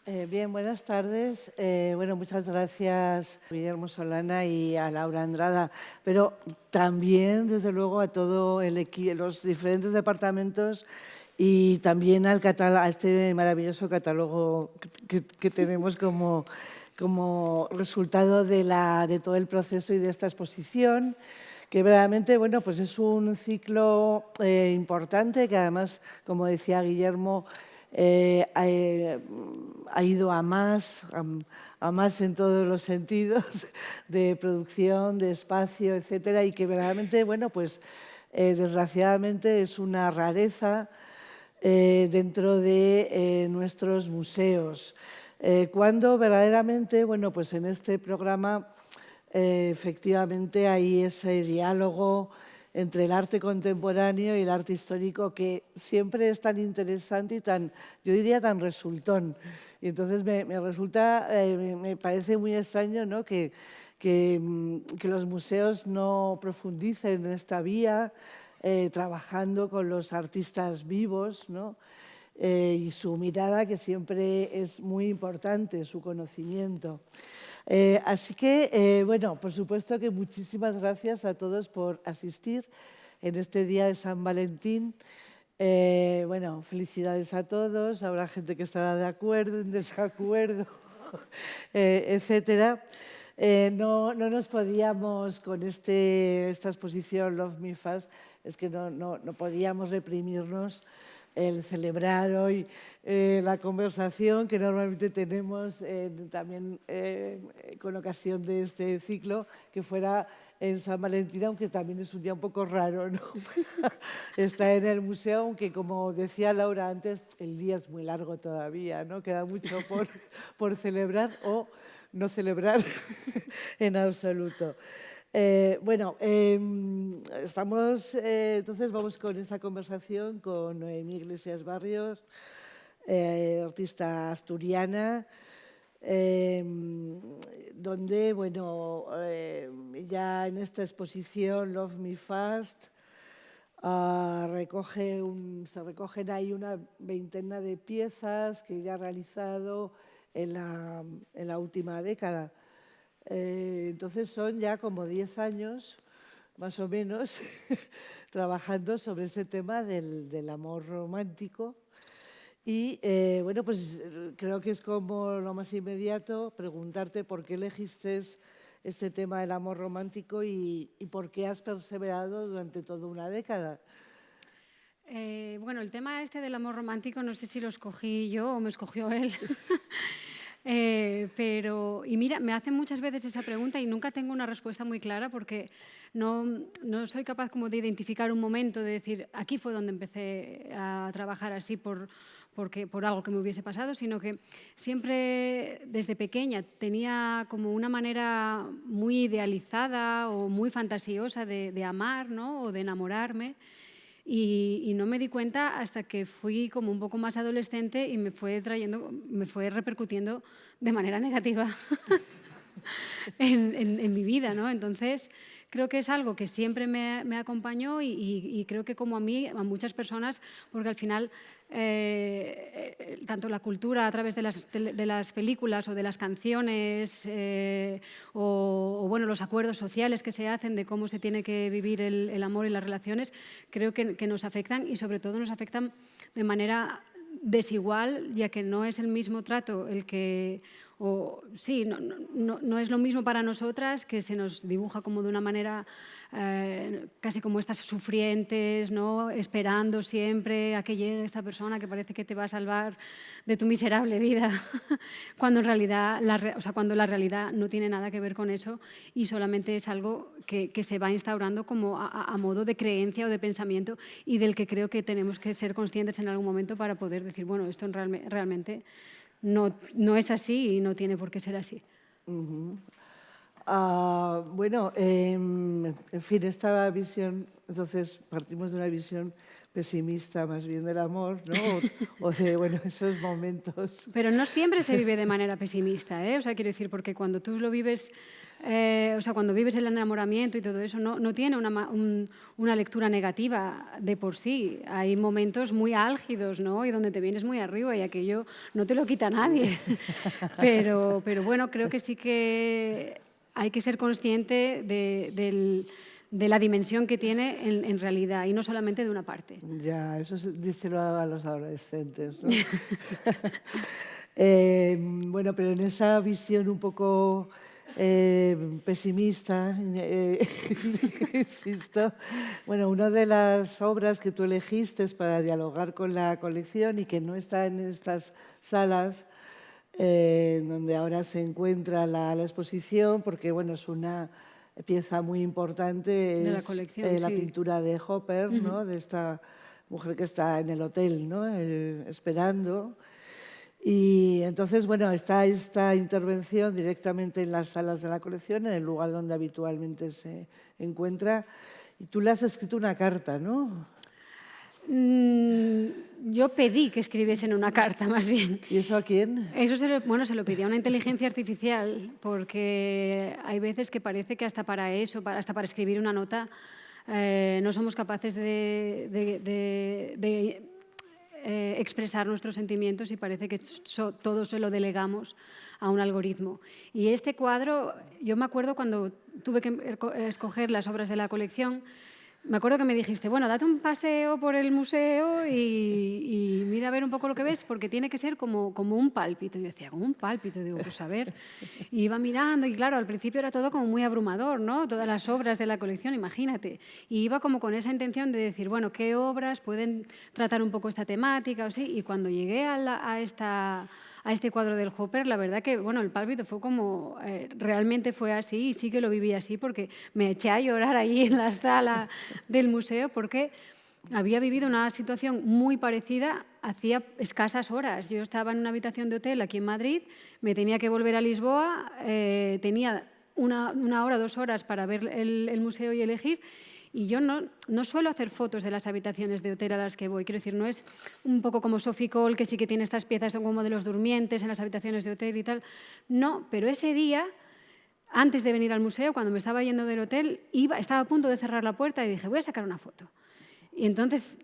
Bien, buenas tardes. Muchas gracias a Guillermo Solana y a Laura Andrada, pero también, desde luego, a todo los diferentes departamentos y también a este maravilloso catálogo que tenemos como resultado de todo el proceso y de esta exposición, que verdaderamente pues es un ciclo importante que además, como decía Guillermo, ha ido a más en todos los sentidos, de producción, de espacio, etcétera, y que verdaderamente, desgraciadamente es una rareza dentro de nuestros museos. Cuando verdaderamente, en este programa efectivamente hay ese diálogo entre el arte contemporáneo y el arte histórico que siempre es tan interesante y yo diría, tan resultón. Y entonces me parece muy extraño, ¿no?, que los museos no profundicen en esta vía, trabajando con los artistas vivos, ¿no? Y su mirada, que siempre es muy importante, su conocimiento. Así que, por supuesto que muchísimas gracias a todos por asistir en este día de San Valentín. Felicidades a todos. Habrá gente que estará de acuerdo, en desacuerdo, etcétera. No nos podíamos, con esta exposición Love Me Fast, es que no podíamos reprimirnos el celebrar hoy la conversación que normalmente tenemos también con ocasión de este ciclo, que fuera en San Valentín, aunque también es un día un poco raro, ¿no? Está en el museo, aunque, como decía Laura antes, el día es muy largo todavía, ¿no? Queda mucho por celebrar o no celebrar en absoluto. Entonces vamos con esta conversación con Noemí Iglesias Barrios, artista asturiana, donde, ya en esta exposición Love Me Fast se recogen ahí una veintena de piezas que ella ha realizado en la última década. Entonces son ya como 10 años, más o menos, trabajando sobre este tema del amor romántico. Y creo que es como lo más inmediato preguntarte por qué elegiste este tema del amor romántico y por qué has perseverado durante toda una década. El tema este del amor romántico no sé si lo escogí yo o me escogió él. Y mira, me hacen muchas veces esa pregunta y nunca tengo una respuesta muy clara porque no soy capaz como de identificar un momento, de decir, aquí fue donde empecé a trabajar así por algo que me hubiese pasado, sino que siempre desde pequeña tenía como una manera muy idealizada o muy fantasiosa de amar, ¿no?, o de enamorarme. Y no me di cuenta hasta que fui como un poco más adolescente y me fue repercutiendo de manera negativa en mi vida, ¿no? Entonces, creo que es algo que siempre me acompañó y creo que como a mí, a muchas personas, porque al final tanto la cultura a través de las películas o de las canciones o los acuerdos sociales que se hacen de cómo se tiene que vivir el amor y las relaciones, creo que nos afectan y sobre todo nos afectan de manera desigual, ya que no es el mismo trato el que... no es lo mismo para nosotras, que se nos dibuja como de una manera casi como estas sufrientes, ¿no?, esperando siempre a que llegue esta persona que parece que te va a salvar de tu miserable vida, cuando en realidad cuando la realidad no tiene nada que ver con eso y solamente es algo que se va instaurando como a modo de creencia o de pensamiento y del que creo que tenemos que ser conscientes en algún momento para poder decir, bueno, esto realmente no es así y no tiene por qué ser así. En fin, esta visión, entonces partimos de una visión pesimista más bien del amor, ¿no? O de, esos momentos. Pero no siempre se vive de manera pesimista, ¿eh? O sea, quiero decir, porque cuando tú lo vives o sea, cuando vives el enamoramiento y todo eso, no tiene una lectura negativa de por sí. Hay momentos muy álgidos, ¿no? Y donde te vienes muy arriba y aquello no te lo quita nadie. Pero bueno, creo que sí que hay que ser consciente de la dimensión que tiene en realidad y no solamente de una parte. Ya, eso díselo a los adolescentes, ¿no? Bueno, pero en esa visión un poco pesimista, insisto, bueno, una de las obras que tú elegiste para dialogar con la colección y que no está en estas salas, donde ahora se encuentra la exposición, porque bueno, es una pieza muy importante, De la es colección, la sí. pintura de Hopper, ¿no? De esta mujer que está en el hotel, ¿no? Esperando. Y entonces, bueno, está esta intervención directamente en las salas de la colección, en el lugar donde habitualmente se encuentra. Y tú le has escrito una carta, ¿no? Yo pedí que escribiesen una carta, más bien. ¿Y eso a quién? Eso se lo pedí a una inteligencia artificial, porque hay veces que parece que hasta para eso, hasta para escribir una nota, no somos capaces de expresar nuestros sentimientos y parece que todo se lo delegamos a un algoritmo. Y este cuadro, yo me acuerdo cuando tuve que escoger las obras de la colección, me acuerdo que me dijiste, bueno, date un paseo por el museo y mira a ver un poco lo que ves, porque tiene que ser como un pálpito. Y yo decía, ¿como un pálpito? Digo, pues a ver. Y iba mirando y claro, al principio era todo como muy abrumador, ¿no? Todas las obras de la colección, imagínate. Y iba como con esa intención de decir, bueno, ¿qué obras pueden tratar un poco esta temática? O sí? Y cuando llegué a este cuadro del Hopper, la verdad que, bueno, el pálpito fue como, realmente fue así y sí que lo viví así porque me eché a llorar ahí en la sala del museo porque había vivido una situación muy parecida hacía escasas horas. Yo estaba en una habitación de hotel aquí en Madrid, me tenía que volver a Lisboa, tenía una hora, 2 horas para ver el museo y elegir. Y yo no suelo hacer fotos de las habitaciones de hotel a las que voy. Quiero decir, no es un poco como Sophie Cole, que sí que tiene estas piezas como de los durmientes en las habitaciones de hotel y tal. No, pero ese día, antes de venir al museo, cuando me estaba yendo del hotel, estaba a punto de cerrar la puerta y dije, voy a sacar una foto. Y entonces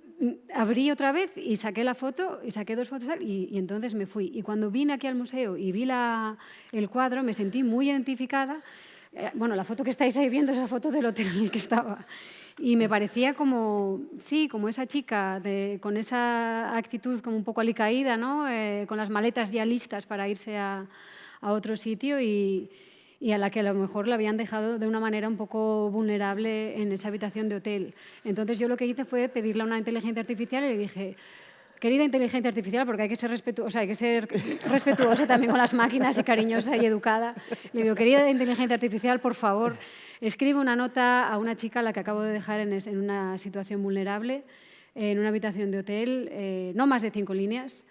abrí otra vez y saqué la foto, y saqué 2 fotos y entonces me fui. Y cuando vine aquí al museo y vi el cuadro, me sentí muy identificada. Bueno, la foto que estáis ahí viendo es la foto del hotel en el que estaba. Y me parecía como, sí, como esa chica con esa actitud como un poco alicaída, ¿no? Con las maletas ya listas para irse a otro sitio y a la que a lo mejor la habían dejado de una manera un poco vulnerable en esa habitación de hotel. Entonces yo lo que hice fue pedirle a una inteligencia artificial y le dije, querida inteligencia artificial, porque hay que ser respetuosa también con las máquinas y cariñosa y educada. Le digo, querida inteligencia artificial, por favor, escribe una nota a una chica a la que acabo de dejar en una situación vulnerable, en una habitación de hotel, no más de 5 líneas.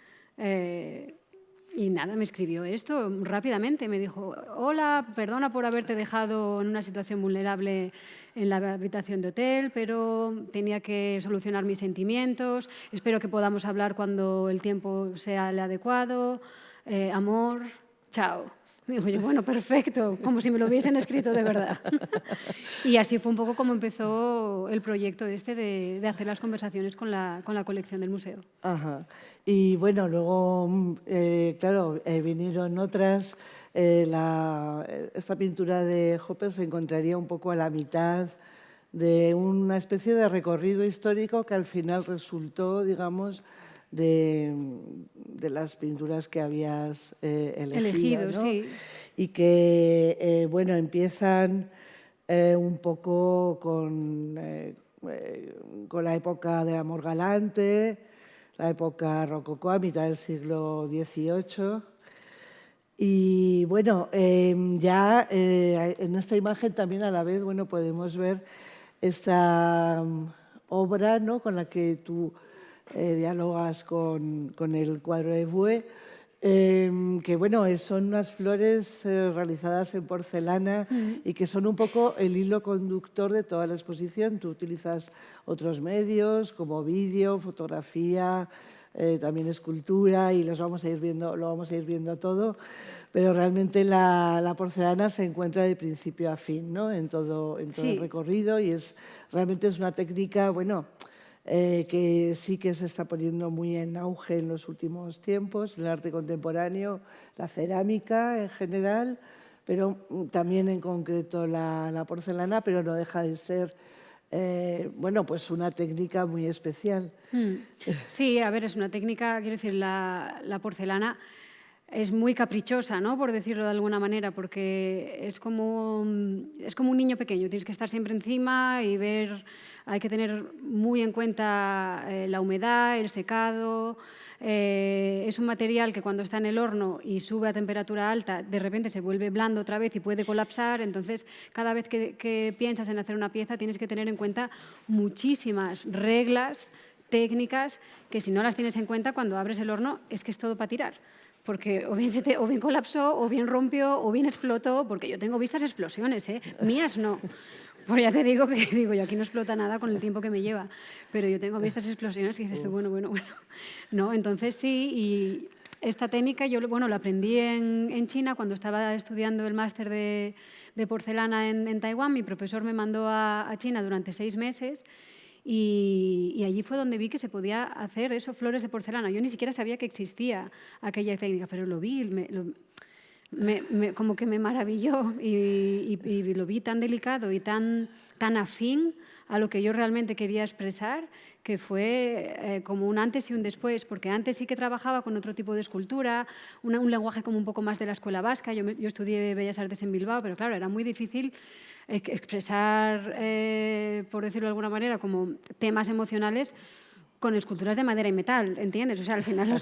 Y nada, me escribió esto rápidamente. Me dijo, hola, perdona por haberte dejado en una situación vulnerable en la habitación de hotel, pero tenía que solucionar mis sentimientos. Espero que podamos hablar cuando el tiempo sea el adecuado. Amor, chao. Digo yo, bueno, perfecto, como si me lo hubiesen escrito de verdad. Y así fue un poco como empezó el proyecto de hacer las conversaciones con la colección del museo. Ajá. Y bueno, luego, claro, vinieron otras. Esta pintura de Hopper se encontraría un poco a la mitad de una especie de recorrido histórico que al final resultó, digamos, de las pinturas que habías elegido, ¿no? Sí. Y que, bueno, empiezan un poco con la época del amor galante, la época rococó a mitad del siglo XVIII. Y bueno, ya en esta imagen también a la vez, bueno, podemos ver esta obra, ¿no?, con la que tú dialogas con el cuadro de Vouet, que bueno, son unas flores realizadas en porcelana y que son un poco el hilo conductor de toda la exposición. Tú utilizas otros medios como vídeo, fotografía, también escultura, y lo vamos a ir viendo todo, pero realmente la porcelana se encuentra de principio a fin, ¿no? en todo el recorrido, y realmente es una técnica, bueno, que sí que se está poniendo muy en auge en los últimos tiempos, el arte contemporáneo, la cerámica en general, pero también en concreto la porcelana, pero no deja de ser bueno, pues una técnica muy especial. Sí, a ver, es una técnica, quiero decir, la porcelana es muy caprichosa, ¿no? Por decirlo de alguna manera, porque es como un niño pequeño, tienes que estar siempre encima y ver, hay que tener muy en cuenta la humedad, el secado. Es un material que cuando está en el horno y sube a temperatura alta, de repente se vuelve blando otra vez y puede colapsar. Entonces, cada vez que piensas en hacer una pieza, tienes que tener en cuenta muchísimas reglas, técnicas, que si no las tienes en cuenta, cuando abres el horno, es que es todo para tirar. Porque o bien colapsó, o bien rompió, o bien explotó, porque yo tengo vistas explosiones, mías no. Pues ya te digo que yo aquí no explota nada con el tiempo que me lleva, pero yo tengo vistas explosiones y dices tú, bueno. No, entonces sí, y esta técnica yo la aprendí en China cuando estaba estudiando el máster de porcelana en Taiwán. Mi profesor me mandó a China durante 6 meses. Y allí fue donde vi que se podía hacer eso, flores de porcelana. Yo ni siquiera sabía que existía aquella técnica, pero lo vi, como que me maravilló y lo vi tan delicado y tan afín a lo que yo realmente quería expresar, que fue como un antes y un después, porque antes sí que trabajaba con otro tipo de escultura, un lenguaje como un poco más de la escuela vasca. Yo estudié Bellas Artes en Bilbao, pero claro, era muy difícil expresar, por decirlo de alguna manera, como temas emocionales con esculturas de madera y metal, ¿entiendes? O sea, al final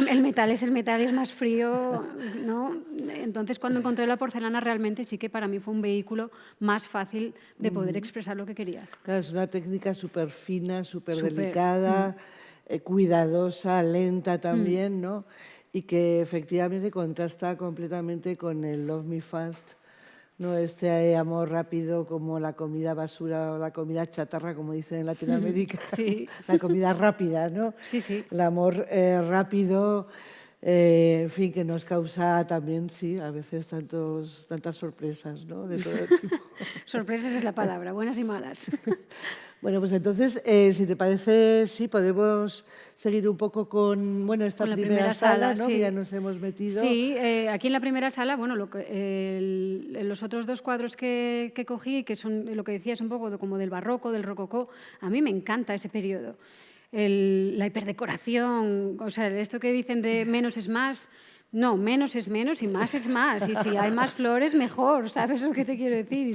el metal es el metal y es más frío, ¿no? Entonces, cuando encontré la porcelana, realmente sí que para mí fue un vehículo más fácil de poder expresar lo que quería. Claro, es una técnica súper fina, súper delicada, cuidadosa, lenta también, ¿no? Y que efectivamente contrasta completamente con el Love Me Fast, ¿no? Este amor rápido como la comida basura o la comida chatarra, como dicen en Latinoamérica. Sí. La comida rápida, ¿no? Sí, sí. El amor rápido, en fin, que nos causa también, sí, a veces tantas sorpresas, ¿no? De todo tipo. Sorpresas es la palabra, buenas y malas. Bueno, pues entonces, si te parece, sí, podemos seguir un poco con, bueno, esta Con la primera sala, ¿no? sí. Que ya nos hemos metido. Sí, aquí en la primera sala, bueno, los otros 2 cuadros que cogí, que son lo que decías un poco como del barroco, del rococó, a mí me encanta ese periodo. La hiperdecoración, o sea, esto que dicen de menos es más, no, menos es menos y más es más. Y si hay más flores, mejor, ¿sabes lo que te quiero decir?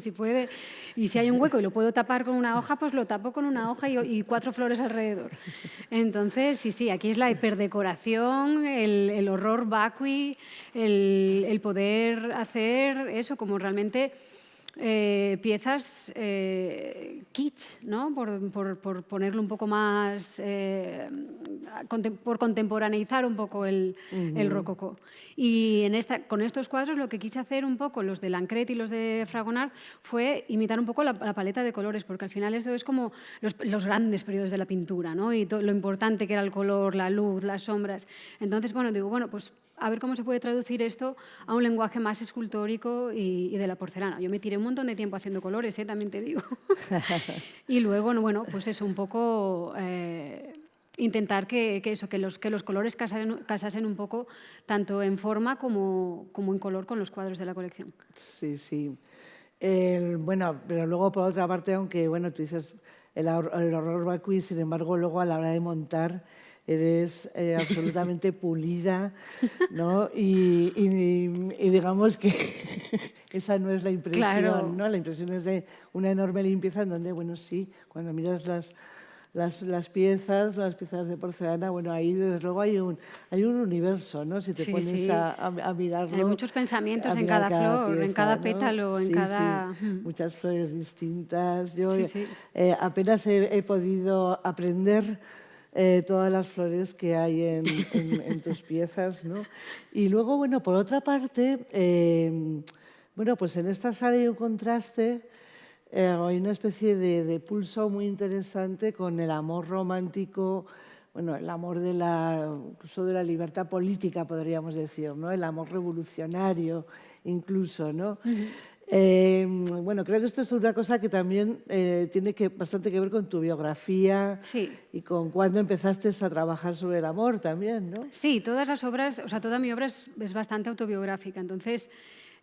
Y si hay un hueco y lo puedo tapar con una hoja, pues lo tapo con una hoja y 4 flores alrededor. Entonces, sí, aquí es la hiperdecoración, el horror vacui, el poder hacer eso como realmente piezas kitsch, ¿no? Por ponerlo un poco más, por contemporaneizar un poco el rococó. Y con estos cuadros lo que quise hacer un poco, los de Lancret y los de Fragonard, fue imitar un poco la paleta de colores, porque al final esto es como los grandes periodos de la pintura, ¿no? Y lo importante que era el color, la luz, las sombras. Entonces, digo, pues a ver cómo se puede traducir esto a un lenguaje más escultórico y de la porcelana. Yo me tiré un montón de tiempo haciendo colores, también te digo. Y luego, bueno, pues eso, un poco intentar que los colores casasen un poco tanto en forma como en color con los cuadros de la colección. Sí, sí. Bueno, pero luego por otra parte, aunque bueno, tú dices el horror vacui, sin embargo, luego a la hora de montar eres absolutamente pulida, ¿no? Y digamos que esa no es la impresión, Claro. ¿no? La impresión es de una enorme limpieza en donde, bueno, sí, cuando miras las piezas de porcelana, bueno, ahí desde luego hay un universo, ¿no? Si te pones a mirarlo. Hay muchos pensamientos en cada flor, pieza, en cada ¿no? pétalo, en cada... Sí. Muchas flores distintas. Yo Sí. apenas he podido aprender todas las flores que hay en tus piezas, ¿no? Y luego, bueno, por otra parte, bueno, pues en esta sala hay un contraste, hay una especie de pulso muy interesante con el amor romántico, bueno, el amor incluso de la libertad política, podríamos decir, ¿no? El amor revolucionario, incluso, ¿no? Bueno, creo que esto es una cosa que también tiene bastante que ver con tu biografía Sí. y con cuándo empezaste a trabajar sobre el amor también, ¿no? Sí, todas las obras, o sea, toda mi obra es bastante autobiográfica. Entonces,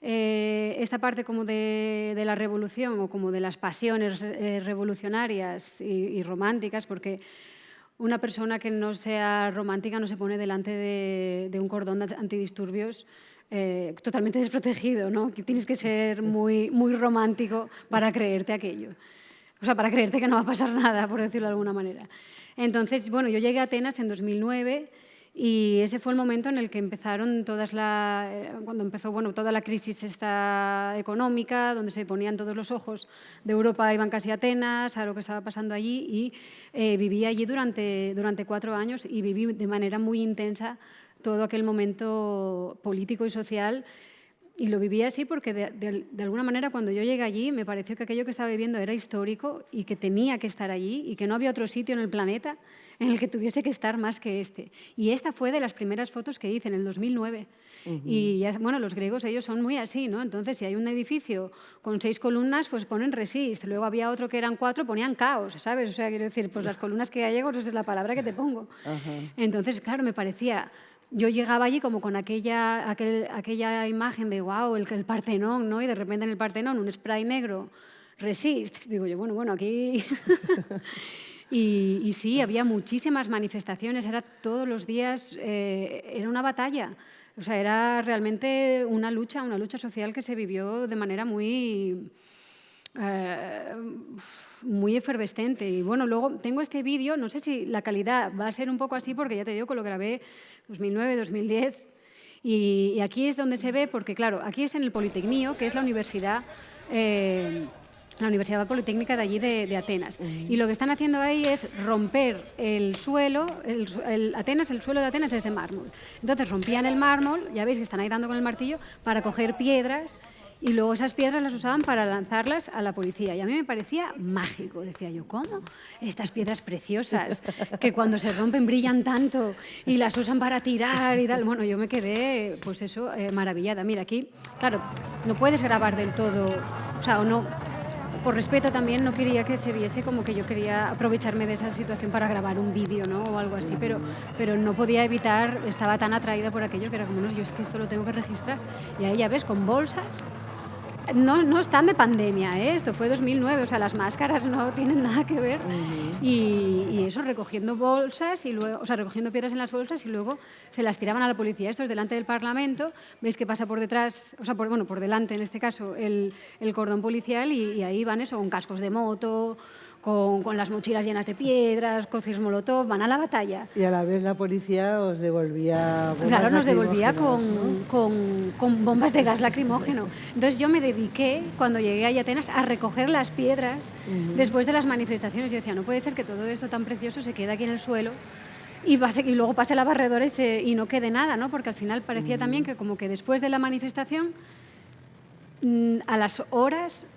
esta parte como de la revolución o como de las pasiones revolucionarias y románticas, porque una persona que no sea romántica no se pone delante de un cordón antidisturbios totalmente desprotegido, ¿no? Que tienes que ser muy, muy romántico para creerte aquello. O sea, para creerte que no va a pasar nada, por decirlo de alguna manera. Entonces, bueno, yo llegué a Atenas en 2009 y ese fue el momento en el que empezaron cuando empezó, bueno, toda la crisis esta económica, donde se ponían todos los ojos de Europa, iban casi a Atenas, a lo que estaba pasando allí, y viví allí durante 4 años y viví de manera muy intensa todo aquel momento político y social. Y lo viví así porque de alguna manera cuando yo llegué allí me pareció que aquello que estaba viviendo era histórico y que tenía que estar allí y que no había otro sitio en el planeta en el que tuviese que estar más que este. Y esta fue de las primeras fotos que hice en el 2009. Y ya, bueno, los griegos ellos son muy así, ¿no? Entonces, si hay un edificio con 6 columnas, pues ponen resist. Luego había otro que eran 4, ponían caos, ¿sabes? O sea, quiero decir, pues las columnas que gallegos, esa es la palabra que te pongo. Entonces, claro, me parecía... Yo llegaba allí como con aquella imagen de wow, el Partenón, ¿no? Y de repente en el Partenón un spray negro, resist. Digo yo, bueno, aquí... y sí, había muchísimas manifestaciones, era todos los días, era una batalla. O sea, era realmente una lucha social que se vivió de manera muy... muy efervescente. Y bueno, luego tengo este vídeo, no sé si la calidad va a ser un poco así porque ya te digo que lo grabé 2009, 2010 y aquí es donde se ve, porque claro, aquí es en el Politecnio, que es la universidad politécnica de allí de Atenas. Y lo que están haciendo ahí es romper el suelo, el suelo de Atenas es de mármol. Entonces rompían el mármol, ya veis que están ahí dando con el martillo, para coger piedras y luego esas piedras las usaban para lanzarlas a la policía. Y a mí me parecía mágico. Decía yo, ¿cómo? Estas piedras preciosas, que cuando se rompen brillan tanto y las usan para tirar y tal. Bueno, yo me quedé, pues eso, maravillada. Mira, aquí, claro, no puedes grabar del todo, o sea, o no... Por respeto también no quería que se viese como que yo quería aprovecharme de esa situación para grabar un vídeo, ¿no? O algo así, pero no podía evitar, estaba tan atraída por aquello que era como, no, yo es que esto lo tengo que registrar. Y ahí ya ves, con bolsas... No están de pandemia, ¿eh? Esto fue 2009, o sea, las máscaras no tienen nada que ver. Y eso, recogiendo bolsas, y luego, o sea, recogiendo piedras en las bolsas y luego se las tiraban a la policía. Esto es delante del Parlamento, veis que pasa por detrás, o sea, por delante en este caso, el cordón policial y ahí van eso, con cascos de moto, con las mochilas llenas de piedras, cócteles molotov, van a la batalla. Y a la vez la policía os devolvía bombas Claro, nos devolvía lacrimógenas, con bombas de gas lacrimógeno. Entonces yo me dediqué, cuando llegué a Atenas, a recoger las piedras después de las manifestaciones. Yo decía, no puede ser que todo esto tan precioso se quede aquí en el suelo y luego pase la barredora y no quede nada, ¿no? Porque al final parecía también que como que después de la manifestación, a las horas...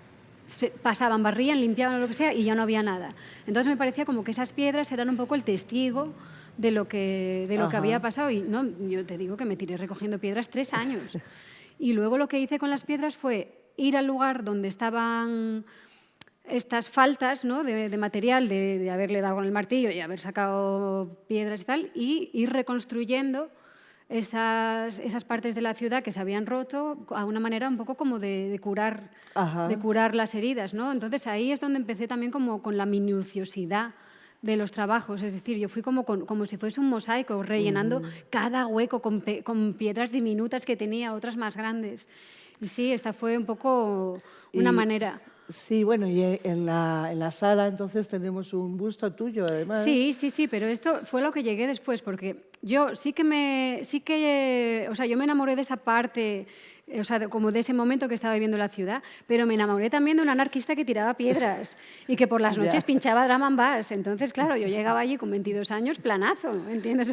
pasaban, barrían, limpiaban o lo que sea y ya no había nada. Entonces me parecía como que esas piedras eran un poco el testigo de lo que había pasado y no, yo te digo que me tiré recogiendo piedras 3 años. Y luego lo que hice con las piedras fue ir al lugar donde estaban estas faltas, ¿no? de material, de haberle dado con el martillo y haber sacado piedras y tal, y ir reconstruyendo esas partes de la ciudad que se habían roto a una manera un poco como de curar las heridas, ¿no? Entonces ahí es donde empecé también como con la minuciosidad de los trabajos, es decir, yo fui como si fuese un mosaico, rellenando cada hueco con piedras diminutas que tenía, otras más grandes. Y sí, esta fue un poco una manera... Sí, bueno, y en la sala entonces tenemos un busto tuyo, además. Sí, pero esto fue lo que llegué después, porque yo o sea, yo me enamoré de esa parte o sea, como de ese momento que estaba viviendo la ciudad, pero me enamoré también de un anarquista que tiraba piedras y que por las noches pinchaba drum and bass. Entonces, claro, yo llegaba allí con 22 años, planazo, ¿entiendes?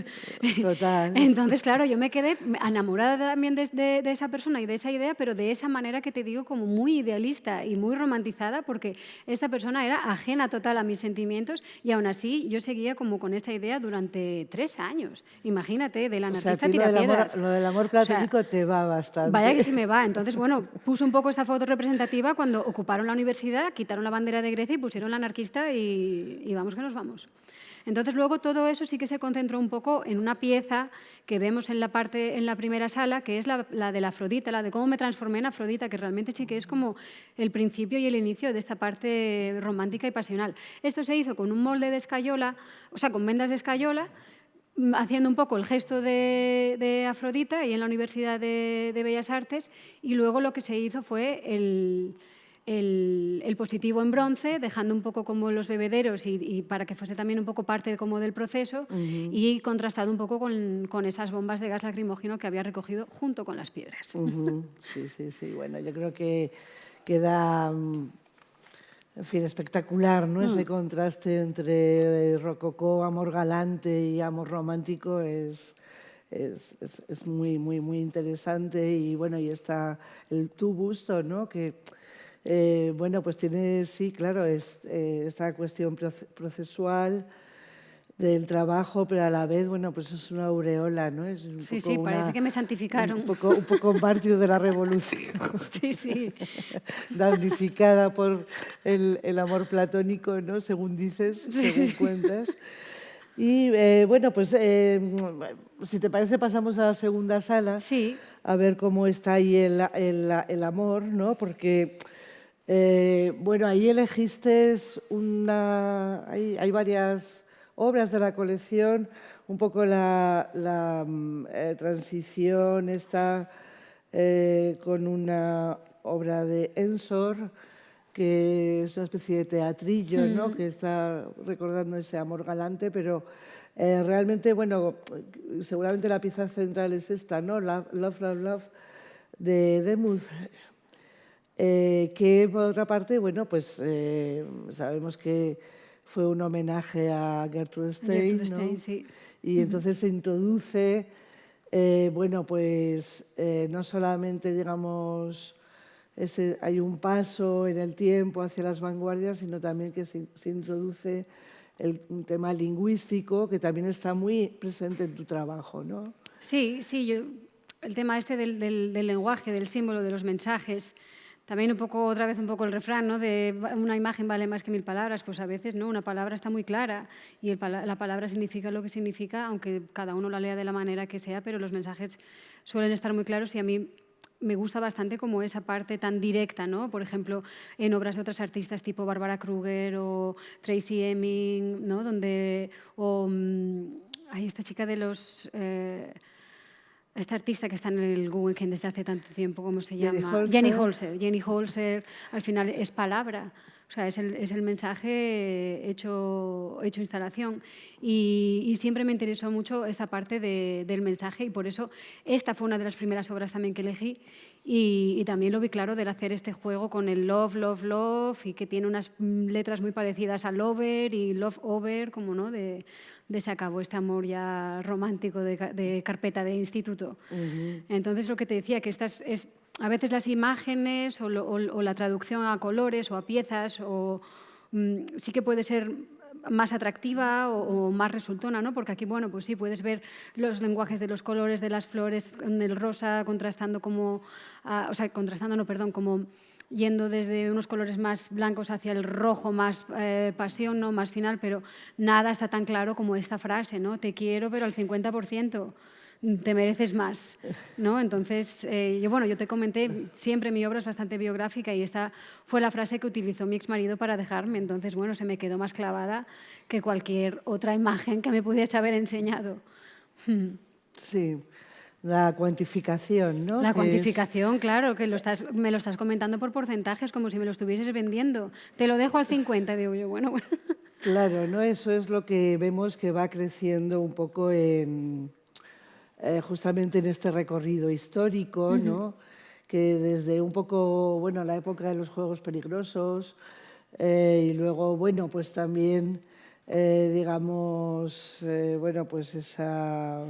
Total. Entonces, claro, yo me quedé enamorada también de esa persona y de esa idea, pero de esa manera que te digo como muy idealista y muy romantizada, porque esta persona era ajena total a mis sentimientos y aún así yo seguía como con esa idea durante 3 años. Imagínate, del O sea, a anarquista ti tirapiedras. lo del amor platónico te va bastante. Vaya que sí me va. Entonces, bueno, puse un poco esta foto representativa cuando ocuparon la universidad, quitaron la bandera de Grecia y pusieron la anarquista y vamos que nos vamos. Entonces, luego todo eso sí que se concentró un poco en una pieza que vemos en la primera sala, que es la de la Afrodita, la de cómo me transformé en Afrodita, que realmente sí que es como el principio y el inicio de esta parte romántica y pasional. Esto se hizo con un molde de escayola, o sea, con vendas de escayola, haciendo un poco el gesto de Afrodita y en la Universidad de Bellas Artes, y luego lo que se hizo fue el positivo en bronce, dejando un poco como los bebederos y para que fuese también un poco parte como del proceso y contrastado un poco con esas bombas de gas lacrimógeno que había recogido junto con las piedras. Sí, sí, sí. Bueno, yo creo que queda, en fin, espectacular, ¿no? Ese contraste entre rococó, amor galante y amor romántico es muy, muy, muy interesante. Y bueno, y está tu busto, ¿no? Que bueno, pues tiene, sí, claro, esta cuestión procesual del trabajo, pero a la vez, bueno, pues es una aureola, ¿no? Es un Sí, poco sí, parece que me santificaron. un poco mártir de la revolución. Sí, sí. Damnificada por el amor platónico, ¿no? Según dices, según cuentas. Y bueno, pues si te parece pasamos a la segunda sala, Sí. a ver cómo está ahí el amor, ¿no? Porque, bueno, ahí elegiste hay varias obras de la colección, un poco la transición está con una obra de Ensor, que es una especie de teatrillo, ¿no? Que está recordando ese amor galante, pero realmente, bueno, seguramente la pieza central es esta, ¿no? Love, Love, Love, Love, de Demuth, que por otra parte, bueno, pues sabemos que fue un homenaje a Gertrude Stein, Gertrude ¿no? Stein, sí. Y entonces se introduce, bueno, pues no solamente, digamos, hay un paso en el tiempo hacia las vanguardias, sino también que se introduce un tema lingüístico que también está muy presente en tu trabajo, ¿no? Sí, sí, el tema este del lenguaje, del símbolo, de los mensajes, también un poco, otra vez un poco el refrán, ¿no? De una imagen vale más que 1000 palabras, pues a veces no, una palabra está muy clara y la palabra significa lo que significa, aunque cada uno la lea de la manera que sea, pero los mensajes suelen estar muy claros y a mí me gusta bastante como esa parte tan directa, ¿no? Por ejemplo, en obras de otras artistas tipo Barbara Kruger o Tracy Emin, ¿no? Esta chica de los... esta artista que está en el Guggenheim desde hace tanto tiempo, ¿cómo se llama? Jenny Holzer. Jenny Holzer, al final es palabra, o sea, es el mensaje hecho instalación. Y siempre me interesó mucho esta parte del mensaje y por eso esta fue una de las primeras obras también que elegí y también lo vi claro del hacer este juego con el love, love, love y que tiene unas letras muy parecidas a lover y love over, como no, de se acabó este amor ya romántico de carpeta de instituto. Entonces, lo que te decía, que a veces las imágenes o la traducción a colores o a piezas sí que puede ser más atractiva o más resultona, ¿no? Porque aquí, bueno, pues sí, puedes ver los lenguajes de los colores de las flores con el rosa contrastando como yendo desde unos colores más blancos hacia el rojo, más pasión, ¿no? Más final, pero nada está tan claro como esta frase, ¿no? Te quiero, pero al 50%. Te mereces más, ¿no? Entonces, yo te comenté, siempre mi obra es bastante biográfica y esta fue la frase que utilizó mi exmarido para dejarme. Entonces, bueno, se me quedó más clavada que cualquier otra imagen que me pudiese haber enseñado. Sí, la cuantificación, ¿no? La cuantificación, claro, que me lo estás comentando por porcentajes, como si me lo estuvieses vendiendo. Te lo dejo al 50, digo yo, bueno. Claro, ¿no? Eso es lo que vemos que va creciendo un poco justamente en este recorrido histórico, ¿no? que desde un poco, bueno, la época de los juegos peligrosos y luego, bueno, pues también, digamos, bueno, pues esa